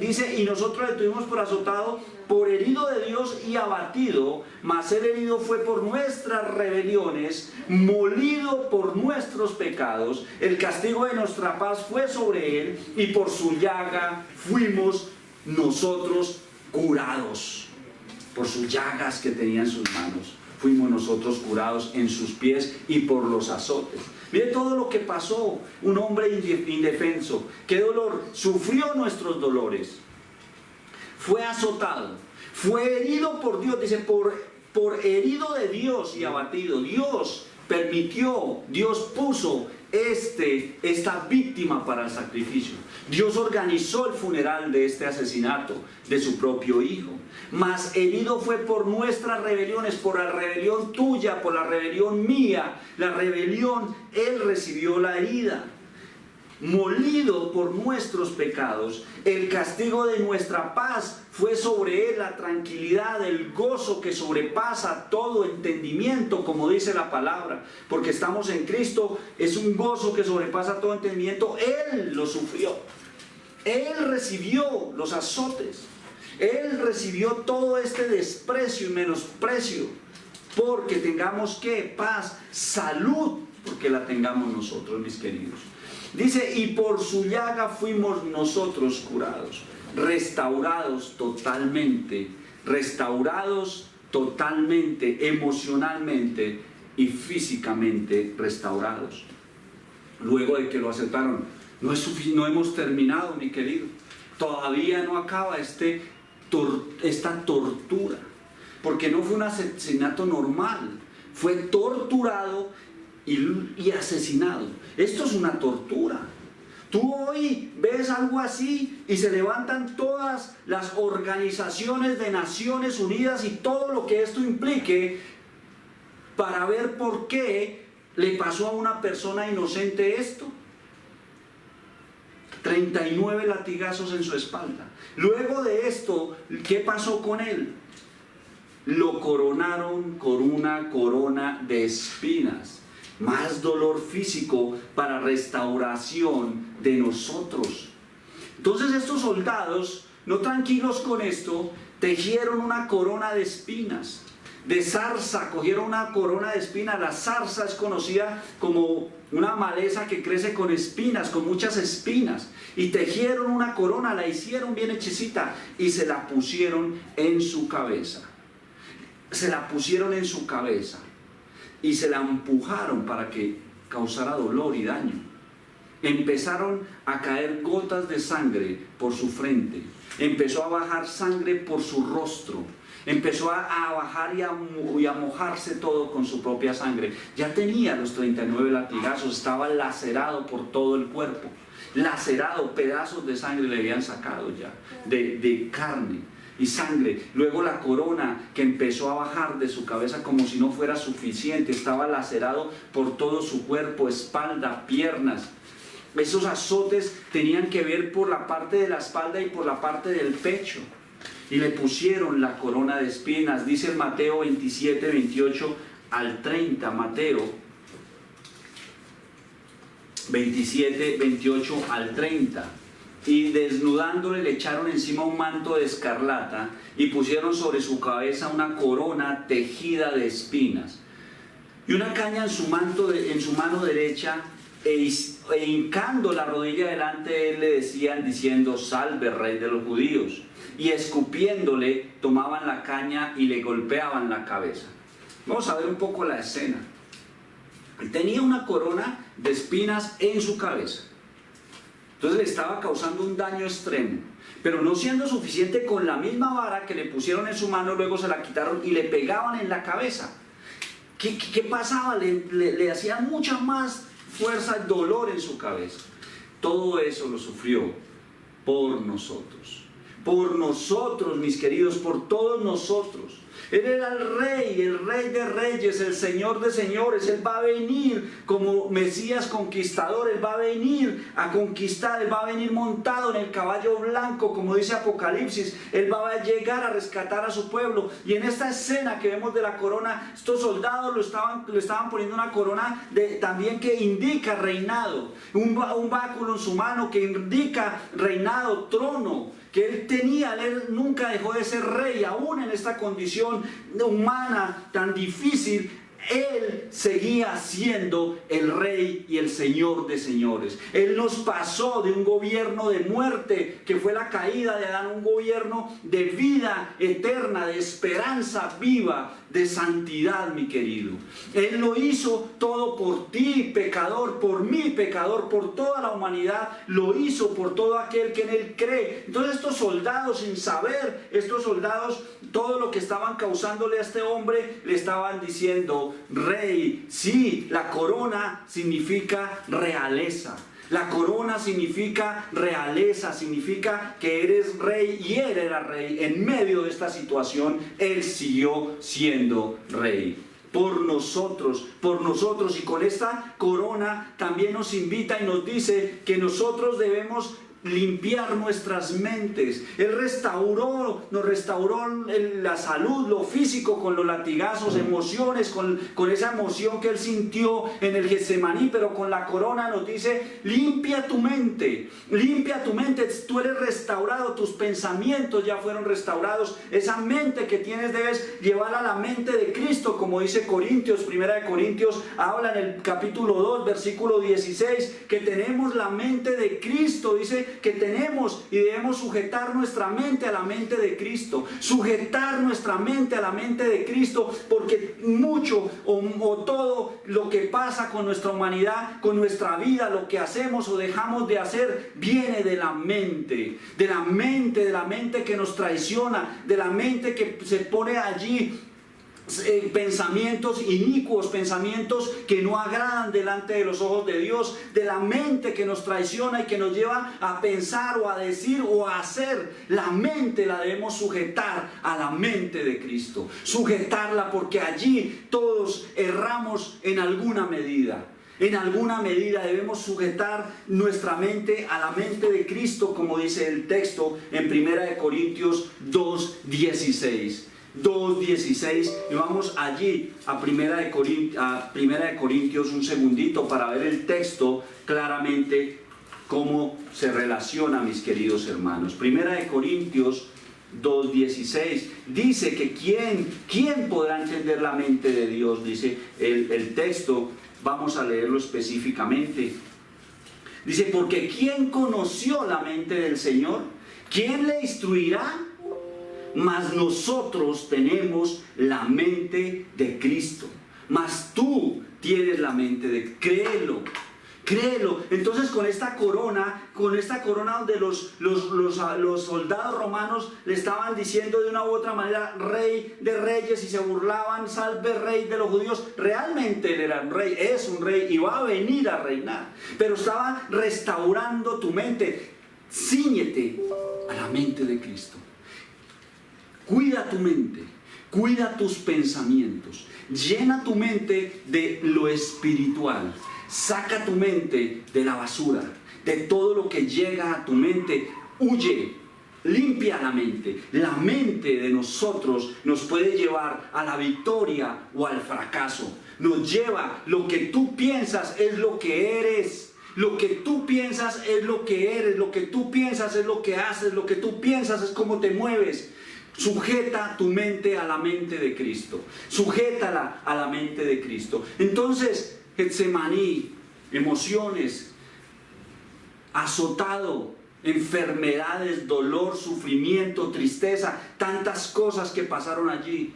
Dice, y nosotros le tuvimos por azotado, por herido de Dios y abatido, mas él herido fue por nuestras rebeliones, molido por nuestros pecados, el castigo de nuestra paz fue sobre él, y por su llaga fuimos nosotros curados. Por sus llagas que tenía en sus manos, fuimos nosotros curados, en sus pies y por los azotes. Mire todo lo que pasó, un hombre indefenso, qué dolor, sufrió nuestros dolores, fue azotado, fue herido por Dios, dice, por herido de Dios y abatido. Dios permitió, Dios puso esta víctima para el sacrificio. Dios organizó el funeral de este asesinato de su propio hijo. Mas herido fue por nuestras rebeliones, por la rebelión tuya, por la rebelión mía, la rebelión, Él recibió la herida. Molido por nuestros pecados, el castigo de nuestra paz fue sobre Él, la tranquilidad, el gozo que sobrepasa todo entendimiento, como dice la palabra, porque estamos en Cristo, es un gozo que sobrepasa todo entendimiento. Él lo sufrió, Él recibió los azotes, Él recibió todo este desprecio y menosprecio, porque tengamos ¿qué? Paz, salud, porque la tengamos nosotros, mis queridos. Dice, y por su llaga fuimos nosotros curados, restaurados totalmente, emocionalmente y físicamente restaurados. Luego de que lo aceptaron, no hemos terminado, mi querido. Todavía no acaba esta tortura, porque no fue un asesinato normal, fue torturado y asesinado. Esto es una tortura. Tú hoy ves algo así y se levantan todas las organizaciones de Naciones Unidas y todo lo que esto implique para ver por qué le pasó a una persona inocente esto. 39 latigazos en su espalda. Luego de esto, ¿qué pasó con él? Lo coronaron con una corona de espinas. Más dolor físico para restauración de nosotros. Entonces estos soldados, no tranquilos con esto, tejieron una corona de espinas. De zarza, cogieron una corona de espinas. La zarza es conocida como una maleza que crece con espinas, con muchas espinas. Y tejieron una corona, la hicieron bien hechicita y se la pusieron en su cabeza. Se la pusieron en su cabeza. Y se la empujaron para que causara dolor y daño. Empezaron a caer gotas de sangre por su frente. Empezó a bajar sangre por su rostro. Empezó a bajar y a mojarse todo con su propia sangre. Ya tenía los 39 latigazos, estaba lacerado por todo el cuerpo. Lacerado, pedazos de sangre le habían sacado ya, de carne y sangre. Luego la corona que empezó a bajar de su cabeza como si no fuera suficiente, estaba lacerado por todo su cuerpo, espalda, piernas. Esos azotes tenían que ver por la parte de la espalda y por la parte del pecho. Y le pusieron la corona de espinas. Dice en Mateo 27, 28 al 30. Mateo 27, 28 al 30. Y desnudándole le echaron encima un manto de escarlata y pusieron sobre su cabeza una corona tejida de espinas y una caña en su mano derecha, e hincando la rodilla delante de él le decían diciendo: salve, rey de los judíos. Y escupiéndole tomaban la caña y le golpeaban la cabeza. Vamos a ver un poco la escena. Tenía una corona de espinas en su cabeza. Entonces le estaba causando un daño extremo. Pero no siendo suficiente, con la misma vara que le pusieron en su mano, luego se la quitaron y le pegaban en la cabeza. ¿Qué pasaba? Le hacían mucha más fuerza, dolor en su cabeza. Todo eso lo sufrió por nosotros. Por nosotros, mis queridos, por todos nosotros. Él era el rey de reyes, el señor de señores. Él va a venir como Mesías conquistador. Él va a venir a conquistar. Él va a venir montado en el caballo blanco, como dice Apocalipsis. Él va a llegar a rescatar a su pueblo. Y en esta escena que vemos de la corona, estos soldados lo estaban poniendo una corona también que indica reinado. Un báculo en su mano que indica reinado, trono que él tenía. Él nunca dejó de ser rey, aún en esta condición humana tan difícil. Él seguía siendo el rey y el señor de señores. Él nos pasó de un gobierno de muerte, que fue la caída de Adán, un gobierno de vida eterna, de esperanza viva, de santidad, mi querido. Él lo hizo todo por ti, pecador, por mí, pecador, por toda la humanidad. Lo hizo por todo aquel que en él cree. Entonces estos soldados, sin saber, todo lo que estaban causándole a este hombre, le estaban diciendo: rey. Sí, la corona significa realeza. La corona significa realeza, significa que eres rey, y él era rey. En medio de esta situación, él siguió siendo rey. Por nosotros, y con esta corona también nos invita y nos dice que nosotros debemos limpiar nuestras mentes. Él nos restauró la salud, lo físico, con los latigazos, emociones, con esa emoción que él sintió en el Getsemaní, pero con la corona nos dice: limpia tu mente, tú eres restaurado, tus pensamientos ya fueron restaurados. Esa mente que tienes debes llevarla a la mente de Cristo, como dice Corintios, Primera de Corintios habla en el capítulo 2, versículo 16, que tenemos la mente de Cristo. Dice que tenemos y debemos sujetar nuestra mente a la mente de Cristo, sujetar nuestra mente a la mente de Cristo, porque mucho o todo lo que pasa con nuestra humanidad, con nuestra vida, lo que hacemos o dejamos de hacer, viene de la mente que nos traiciona, de la mente que se pone allí pensamientos inicuos, pensamientos que no agradan delante de los ojos de Dios, de la mente que nos traiciona y que nos lleva a pensar o a decir o a hacer. La mente la debemos sujetar a la mente de Cristo, sujetarla, porque allí todos erramos en alguna medida. En alguna medida debemos sujetar nuestra mente a la mente de Cristo, como dice el texto en 1 Corintios 2:16. 2:16, y vamos allí a Primera de Corintios un segundito para ver el texto claramente cómo se relaciona, mis queridos hermanos. Primera de Corintios 2:16 dice que ¿quién podrá entender la mente de Dios? Dice el texto. Vamos a leerlo específicamente. Dice: porque ¿quién conoció la mente del Señor? ¿Quién le instruirá? Mas nosotros tenemos la mente de Cristo. Mas tú tienes la mente de... Créelo. Entonces con esta corona donde los soldados romanos le estaban diciendo de una u otra manera: rey de reyes, y se burlaban: salve rey de los judíos. Realmente él era un rey, es un rey y va a venir a reinar, pero estaba restaurando tu mente. Cíñete a la mente de Cristo. Cuida tu mente, cuida tus pensamientos, llena tu mente de lo espiritual. Saca tu mente de la basura, de todo lo que llega a tu mente. Huye, limpia la mente. La mente de nosotros nos puede llevar a la victoria o al fracaso. Nos lleva, lo que tú piensas es lo que eres. Lo que tú piensas es lo que eres. Lo que tú piensas es lo que haces. Lo que tú piensas es cómo te mueves. Sujeta tu mente a la mente de Cristo. Sujétala a la mente de Cristo. Entonces, Getsemaní, emociones, azotado, enfermedades, dolor, sufrimiento, tristeza, tantas cosas que pasaron allí.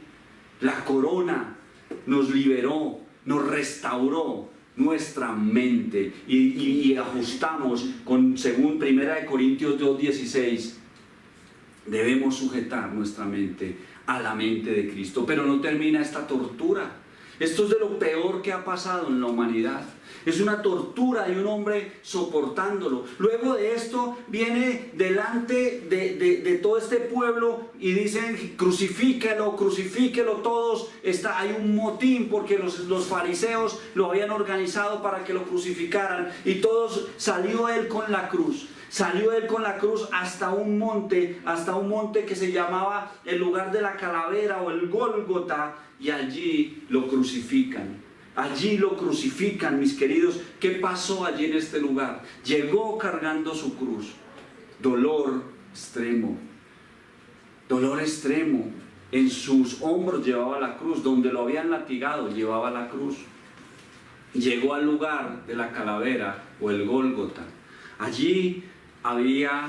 La corona nos liberó, nos restauró, nuestra mente y ajustamos según 1 Corintios 2:16, debemos sujetar nuestra mente a la mente de Cristo. Pero no termina esta tortura. Esto es de lo peor que ha pasado en la humanidad. Es una tortura de un hombre soportándolo. Luego de esto viene delante de todo este pueblo y dicen: crucifíquelo, crucifíquelo todos. Hay un motín porque los fariseos lo habían organizado para que lo crucificaran. Y todos, salió él con la cruz. Salió él con la cruz hasta un monte que se llamaba el lugar de la calavera o el Gólgota, y allí lo crucifican. Allí lo crucifican, mis queridos. ¿Qué pasó allí en este lugar? Llegó cargando su cruz. Dolor extremo. Dolor extremo. En sus hombros llevaba la cruz. Donde lo habían latigado llevaba la cruz. Llegó al lugar de la calavera o el Gólgota. Allí había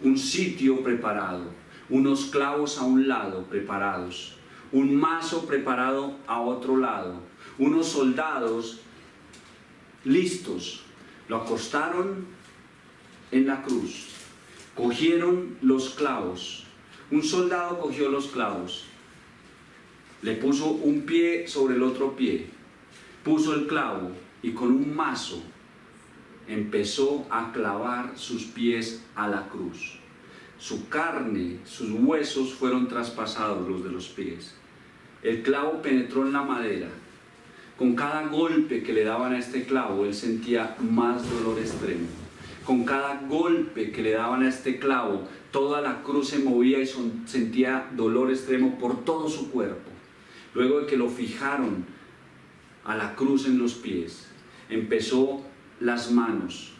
un sitio preparado, unos clavos a un lado preparados, un mazo preparado a otro lado, unos soldados listos. Lo acostaron en la cruz, cogieron los clavos. Un soldado cogió los clavos, le puso un pie sobre el otro pie, puso el clavo y con un mazo empezó a clavar sus pies a la cruz. Su carne, sus huesos fueron traspasados, los de los pies. El clavo penetró en la madera. Con cada golpe que le daban a este clavo, él sentía más dolor extremo. Con cada golpe que le daban a este clavo, toda la cruz se movía y sentía dolor extremo por todo su cuerpo. Luego de que lo fijaron a la cruz en los pies, empezó las manos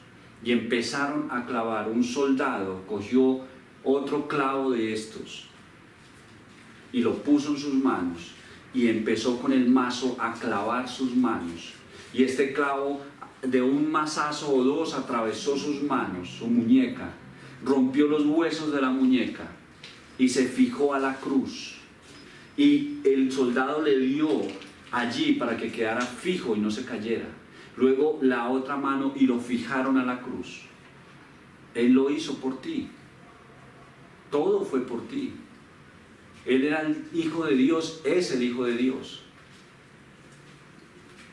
y empezaron a clavar. Un soldado cogió otro clavo de estos y lo puso en sus manos y empezó con el mazo a clavar sus manos, y este clavo de un mazazo o dos atravesó sus manos, su muñeca, rompió los huesos de la muñeca y se fijó a la cruz, y el soldado le dio allí para que quedara fijo y no se cayera. Luego la otra mano y lo fijaron a la cruz. Él lo hizo por ti. Todo fue por ti. Él era el Hijo de Dios, es el Hijo de Dios.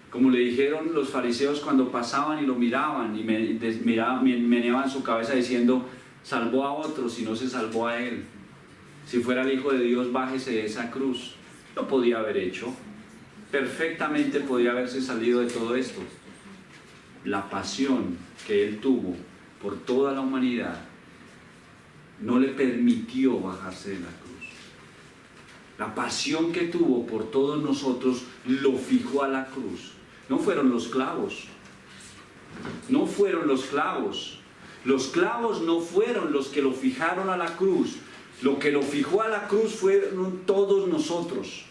Como le dijeron los fariseos cuando pasaban y lo miraban y meneaban su cabeza diciendo: salvó a otros y no se salvó a él. Si fuera el Hijo de Dios, bájese de esa cruz. Lo podía haber hecho. Perfectamente podría haberse salido de todo esto. La pasión que él tuvo por toda la humanidad no le permitió bajarse de la cruz. La pasión que tuvo por todos nosotros lo fijó a la cruz. No fueron los clavos. No fueron los clavos. Los clavos no fueron los que lo fijaron a la cruz. Lo que lo fijó a la cruz fueron todos nosotros.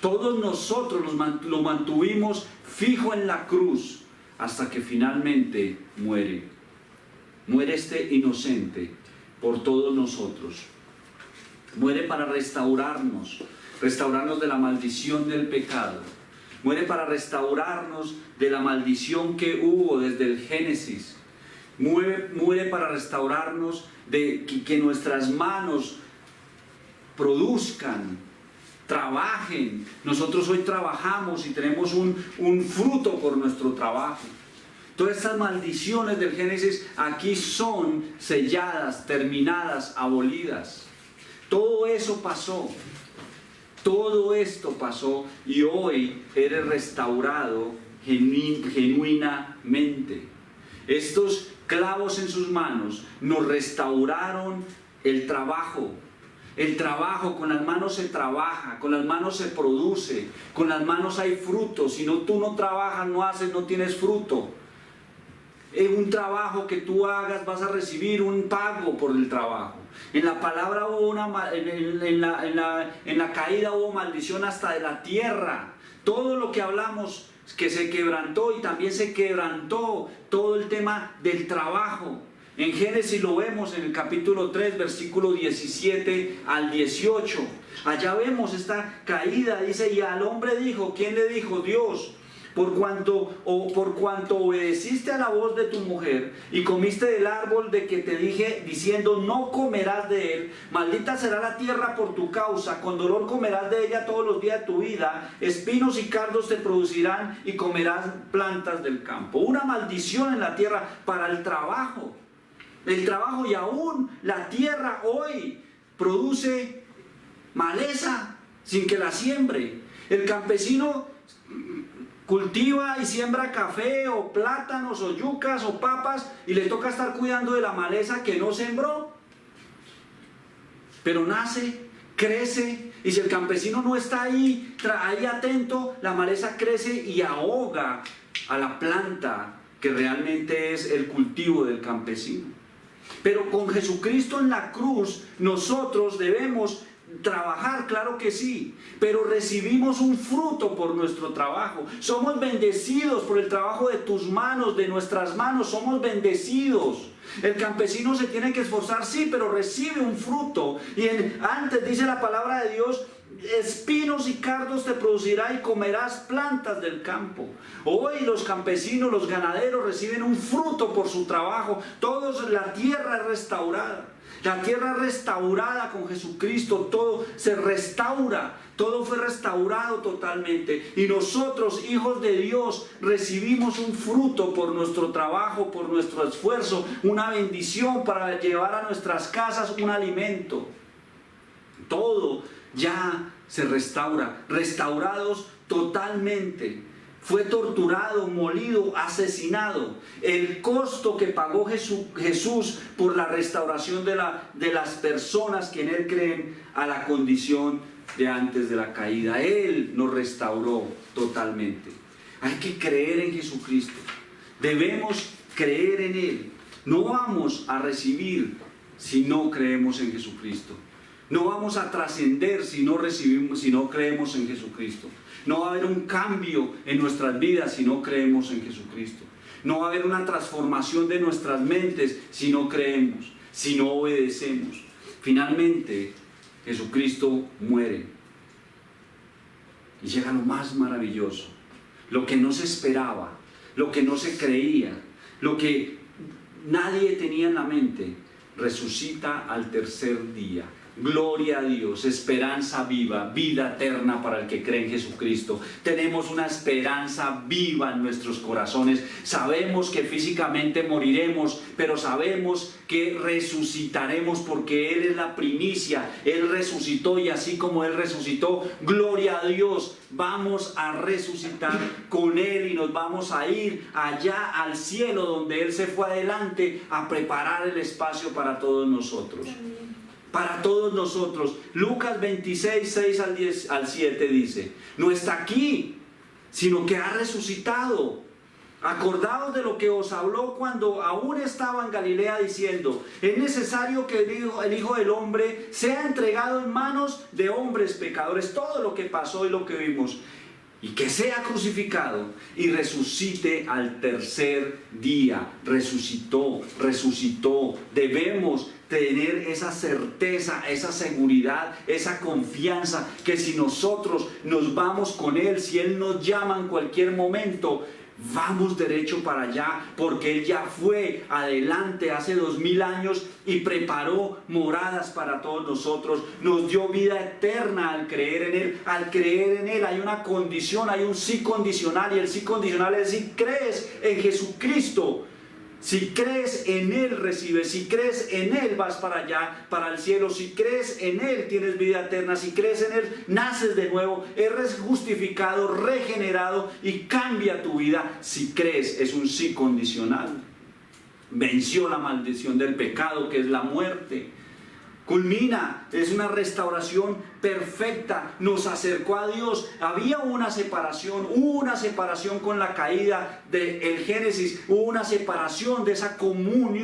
Todos nosotros lo mantuvimos fijo en la cruz hasta que finalmente muere. Muere este inocente por todos nosotros. Muere para restaurarnos de la maldición del pecado. Muere para restaurarnos de la maldición que hubo desde el Génesis. Muere para restaurarnos de que nuestras manos produzcan, trabajen. Nosotros hoy trabajamos y tenemos un fruto por nuestro trabajo. Todas estas maldiciones del Génesis aquí son selladas, terminadas, abolidas. Todo eso pasó. Todo esto pasó y hoy eres restaurado genuinamente. Estos clavos en sus manos nos restauraron el trabajo. El trabajo, con las manos se trabaja, con las manos se produce, con las manos hay fruto. Si no, tú no trabajas, no haces, no tienes fruto. En un trabajo que tú hagas vas a recibir un pago por el trabajo. En la palabra hubo en la caída hubo maldición hasta de la tierra. Todo lo que hablamos que se quebrantó, y también se quebrantó todo el tema del trabajo. En Génesis lo vemos en el capítulo 3, versículo 17 al 18. Allá vemos esta caída, dice: y al hombre dijo, ¿quién le dijo? Dios. por cuanto obedeciste a la voz de tu mujer y comiste del árbol de que te dije, diciendo, no comerás de él, maldita será la tierra por tu causa, con dolor comerás de ella todos los días de tu vida, espinos y cardos te producirán y comerás plantas del campo. Una maldición en la tierra para el trabajo. El trabajo, y aún la tierra hoy produce maleza sin que la siembre. El campesino cultiva y siembra café o plátanos o yucas o papas y le toca estar cuidando de la maleza que no sembró. Pero nace, crece, y si el campesino no está ahí atento, la maleza crece y ahoga a la planta que realmente es el cultivo del campesino. Pero con Jesucristo en la cruz, nosotros debemos trabajar, claro que sí, pero recibimos un fruto por nuestro trabajo. Somos bendecidos por el trabajo de tus manos, de nuestras manos, somos bendecidos. El campesino se tiene que esforzar, sí, pero recibe un fruto. Y antes dice la palabra de Dios, espinos y cardos te producirá y comerás plantas del campo. Hoy los campesinos, los ganaderos reciben un fruto por su trabajo. Todos, la tierra es restaurada. La tierra restaurada con Jesucristo, todo se restaura, todo fue restaurado totalmente. Y nosotros, hijos de Dios, recibimos un fruto por nuestro trabajo, por nuestro esfuerzo, una bendición para llevar a nuestras casas un alimento. Todo ya se restaura, restaurados totalmente. Fue torturado, molido, asesinado. El costo que pagó Jesús por la restauración de las personas que en Él creen a la condición de antes de la caída. Él nos restauró totalmente. Hay que creer en Jesucristo. Debemos creer en Él. No vamos a recibir si no creemos en Jesucristo. No vamos a trascender si no creemos en Jesucristo. No va a haber un cambio en nuestras vidas si no creemos en Jesucristo. No va a haber una transformación de nuestras mentes si no creemos, si no obedecemos. Finalmente, Jesucristo muere. Y llega lo más maravilloso, lo que no se esperaba, lo que no se creía, lo que nadie tenía en la mente, resucita al tercer día. Gloria a Dios, esperanza viva, vida eterna para el que cree en Jesucristo. Tenemos una esperanza viva en nuestros corazones. Sabemos que físicamente moriremos, pero sabemos que resucitaremos porque Él es la primicia. Él resucitó y así como Él resucitó, gloria a Dios, vamos a resucitar con Él y nos vamos a ir allá al cielo donde Él se fue adelante a preparar el espacio para todos nosotros. Para todos nosotros. Lucas 26, 6 al 7 dice, no está aquí, sino que ha resucitado. Acordaos de lo que os habló cuando aún estaba en Galilea diciendo, es necesario que el Hijo del Hombre sea entregado en manos de hombres pecadores. Todo lo que pasó y lo que vimos. Y que sea crucificado y resucite al tercer día. Resucitó. Debemos tener esa certeza, esa seguridad, esa confianza que si nosotros nos vamos con Él, si Él nos llama en cualquier momento, vamos derecho para allá, porque Él ya fue adelante hace 2000 años y preparó moradas para todos nosotros, nos dio vida eterna al creer en Él. Al creer en Él hay una condición, hay un sí condicional, y el sí condicional es si crees en Jesucristo. Si crees en Él recibes, si crees en Él vas para allá, para el cielo, si crees en Él tienes vida eterna, si crees en Él naces de nuevo, eres justificado, regenerado y cambia tu vida. Si crees, es un sí condicional. Venció la maldición del pecado que es la muerte. Culmina, es una restauración perfecta, nos acercó a Dios. Había una separación, hubo una separación con la caída del Génesis, hubo una separación de esa común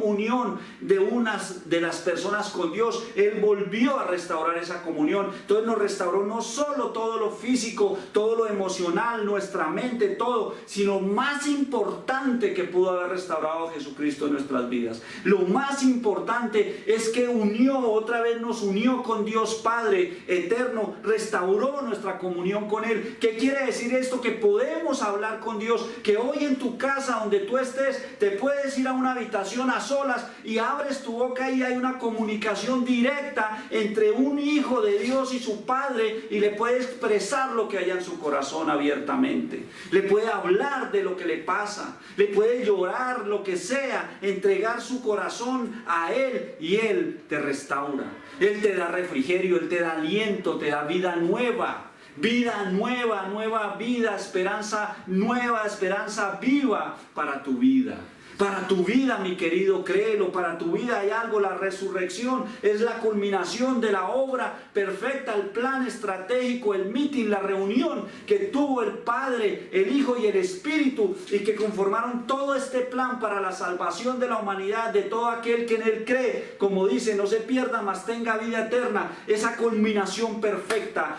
unión de las personas con Dios. Él volvió a restaurar esa comunión. Entonces nos restauró no solo todo lo físico, todo lo emocional, nuestra mente, todo, sino más importante que pudo haber restaurado Jesucristo en nuestras vidas. Lo más importante es que unió, otra vez nos unió con Dios Padre eterno, restauró nuestra comunión con Él. ¿Qué quiere decir esto? Que podemos hablar con Dios, que hoy en tu casa, donde tú estés, te puedes ir a una habitación a solas y abres tu boca y hay una comunicación directa entre un hijo de Dios y su Padre, y le puede expresar lo que hay en su corazón abiertamente, le puede hablar de lo que le pasa, le puede llorar, lo que sea, entregar su corazón a Él, y Él te restaura, Él te da refrigerio, Él te da aliento, te da vida nueva, nueva vida, esperanza nueva, esperanza viva para tu vida. Para tu vida, mi querido, créelo, para tu vida hay algo. La resurrección es la culminación de la obra perfecta, el plan estratégico, el meeting, la reunión que tuvo el Padre, el Hijo y el Espíritu, y que conformaron todo este plan para la salvación de la humanidad, de todo aquel que en Él cree. Como dice, no se pierda, mas tenga vida eterna. Esa culminación perfecta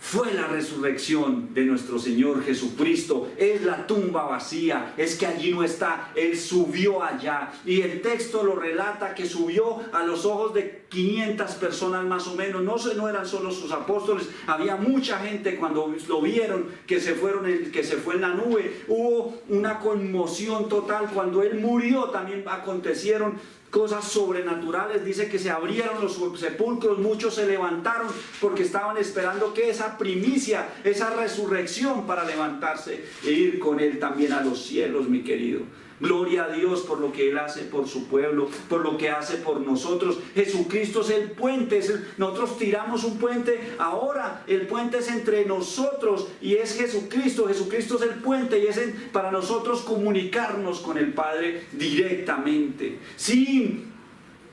fue la resurrección de nuestro Señor Jesucristo. Es la tumba vacía, es que allí no está, Él subió allá, y el texto lo relata que subió a los ojos de 500 personas más o menos. No eran solo sus apóstoles, había mucha gente cuando lo vieron, que se fue en la nube. Hubo una conmoción total. Cuando Él murió también acontecieron cosas sobrenaturales. Dice que se abrieron los sepulcros, muchos se levantaron porque estaban esperando que esa primicia, esa resurrección, para levantarse e ir con Él también a los cielos, mi querido. Gloria a Dios por lo que Él hace por su pueblo, por lo que hace por nosotros. Jesucristo es el puente, nosotros tiramos un puente, ahora el puente es entre nosotros y es Jesucristo. Jesucristo es el puente y es para nosotros comunicarnos con el Padre directamente, sin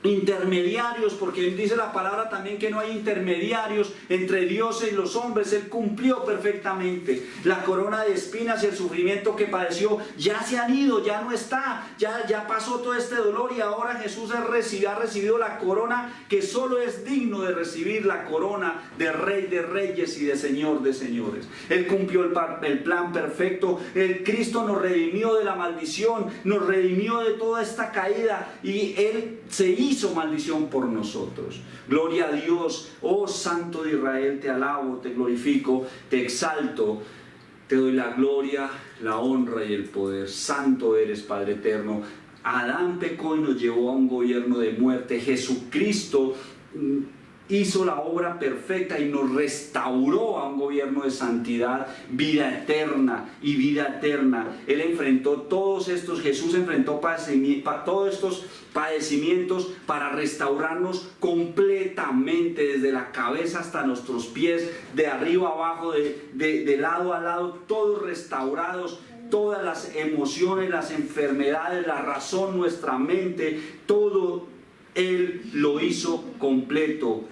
intermediarios, porque dice la palabra también que no hay intermediarios entre Dios y los hombres. Él cumplió perfectamente. La corona de espinas y el sufrimiento que padeció ya se han ido, ya no está, ya pasó todo este dolor, y ahora Jesús ha recibido la corona que solo es digno de recibir, la corona de Rey de Reyes y de Señor de Señores. Él cumplió el plan perfecto. El Cristo nos redimió de la maldición, nos redimió de toda esta caída, y Él se hizo maldición por nosotros. Gloria a Dios. Oh Santo de Israel, te alabo, te glorifico, te exalto, te doy la gloria, la honra y el poder. Santo eres, Padre eterno. Adán pecó y nos llevó a un gobierno de muerte. Jesucristo hizo la obra perfecta y nos restauró a un gobierno de santidad, vida eterna y vida eterna. Él enfrentó Jesús enfrentó todos estos padecimientos para restaurarnos completamente, desde la cabeza hasta nuestros pies, de arriba abajo, de lado a lado, todos restaurados. Todas las emociones, las enfermedades, la razón, nuestra mente, todo Él lo hizo completo.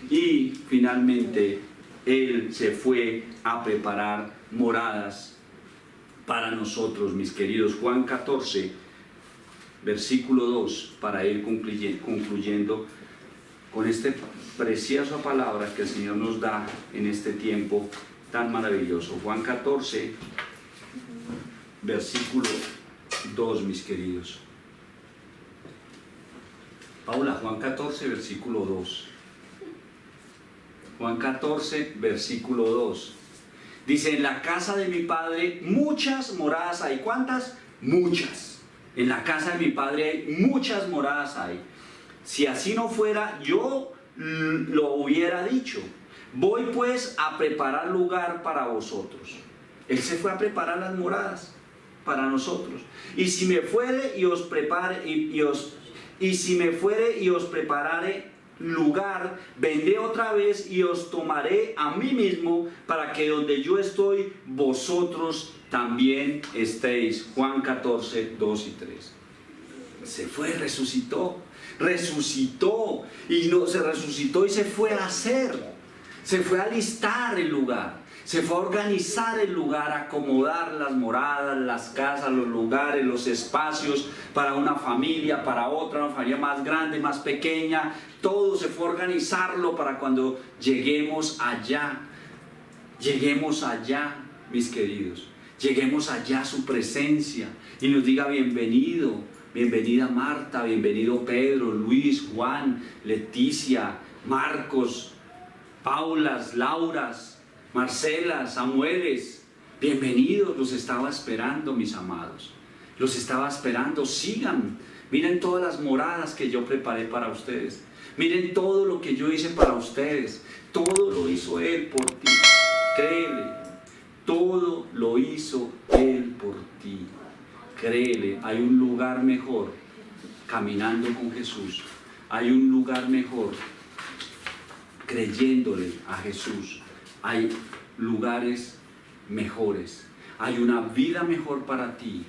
Y finalmente Él se fue a preparar moradas para nosotros, mis queridos. Juan 14, versículo 2, para ir concluyendo con esta preciosa palabra que el Señor nos da en este tiempo tan maravilloso. Juan 14, versículo 2, mis queridos. Paula, Juan 14, versículo 2. Juan 14, versículo 2. Dice: en la casa de mi Padre muchas moradas hay. ¿Cuántas? Muchas. En la casa de mi Padre hay muchas moradas hay. Si así no fuera, yo lo hubiera dicho. Voy pues a preparar lugar para vosotros. Él se fue a preparar las moradas para nosotros. Y si me fuere y os prepare y si me fuere y os preparare lugar, vendré otra vez y os tomaré a mí mismo, para que donde yo estoy, vosotros también estéis. Juan 14, 2 y 3. Se fue, resucitó, y no se resucitó y se fue a hacer. Se fue a alistar el lugar, se fue a organizar el lugar, a acomodar las moradas, las casas, los lugares, los espacios para una familia, para otra, una familia más grande, más pequeña. Todo se fue a organizarlo para cuando lleguemos allá, mis queridos, lleguemos allá a su presencia y nos diga: bienvenido, Bienvenida Marta, bienvenido Pedro, Luis, Juan, Leticia, Marcos, Paulas, Lauras, Marcelas, Samueles. Bienvenidos, los estaba esperando, mis amados. Los estaba esperando, sigan. Miren todas las moradas que yo preparé para ustedes. Miren todo lo que yo hice para ustedes. Todo lo hizo Él por ti. Créele, todo lo hizo Él por ti. Créele, hay un lugar mejor caminando con Jesús. Hay un lugar mejor creyéndole a Jesús. Hay lugares mejores. Hay una vida mejor para ti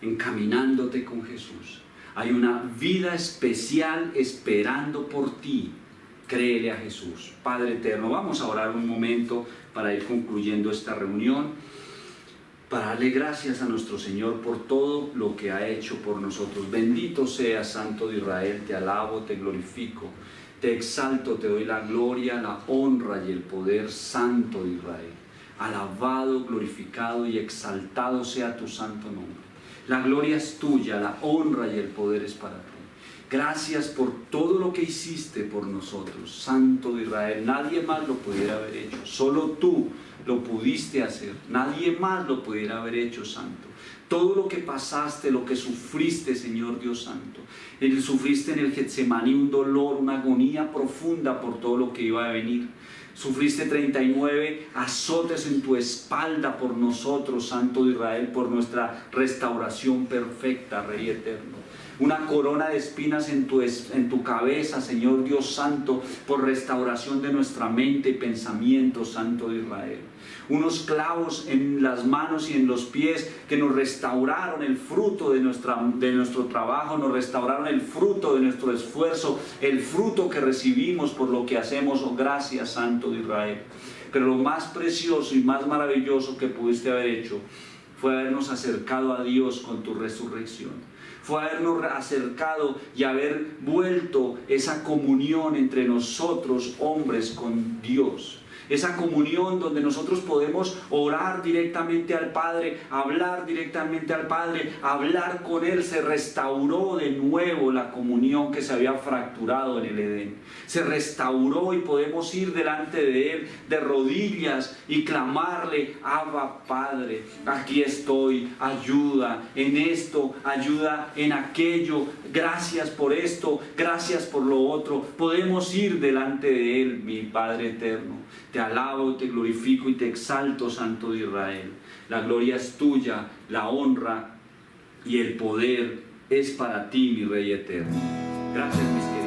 encaminándote con Jesús. Hay una vida especial esperando por ti. Créele a Jesús. Padre eterno, vamos a orar un momento para ir concluyendo esta reunión, para darle gracias a nuestro Señor por todo lo que ha hecho por nosotros. Bendito seas, Santo de Israel, te alabo, te glorifico, te exalto, te doy la gloria, la honra y el poder, Santo de Israel. Alabado, glorificado y exaltado sea tu santo nombre. La gloria es tuya, la honra y el poder es para ti. Gracias por todo lo que hiciste por nosotros, Santo de Israel. Nadie más lo pudiera haber hecho, solo tú lo pudiste hacer. Nadie más lo pudiera haber hecho, Santo. Todo lo que pasaste, lo que sufriste, Señor Dios Santo. Sufriste en el Getsemaní un dolor, una agonía profunda por todo lo que iba a venir. Sufriste 39 azotes en tu espalda por nosotros, Santo de Israel, por nuestra restauración perfecta, Rey eterno. Una corona de espinas en tu cabeza, Señor Dios Santo, por restauración de nuestra mente y pensamiento, Santo de Israel. Unos clavos en las manos y en los pies que nos restauraron el fruto de nuestro trabajo, nos restauraron el fruto de nuestro esfuerzo, el fruto que recibimos por lo que hacemos. Oh, gracias, Santo de Israel. Pero lo más precioso y más maravilloso que pudiste haber hecho fue habernos acercado a Dios con tu resurrección. Fue habernos acercado y haber vuelto esa comunión entre nosotros, hombres, con Dios. Esa comunión donde nosotros podemos orar directamente al Padre, hablar directamente al Padre, hablar con Él. Se restauró de nuevo la comunión que se había fracturado en el Edén. Se restauró y podemos ir delante de Él de rodillas y clamarle: Abba, Padre, aquí estoy, ayuda en esto, ayuda en aquello, gracias por esto, gracias por lo otro. Podemos ir delante de Él, mi Padre eterno. Te alabo, te glorifico y te exalto, Santo de Israel. La gloria es tuya, la honra y el poder es para ti, mi Rey eterno. Gracias, mis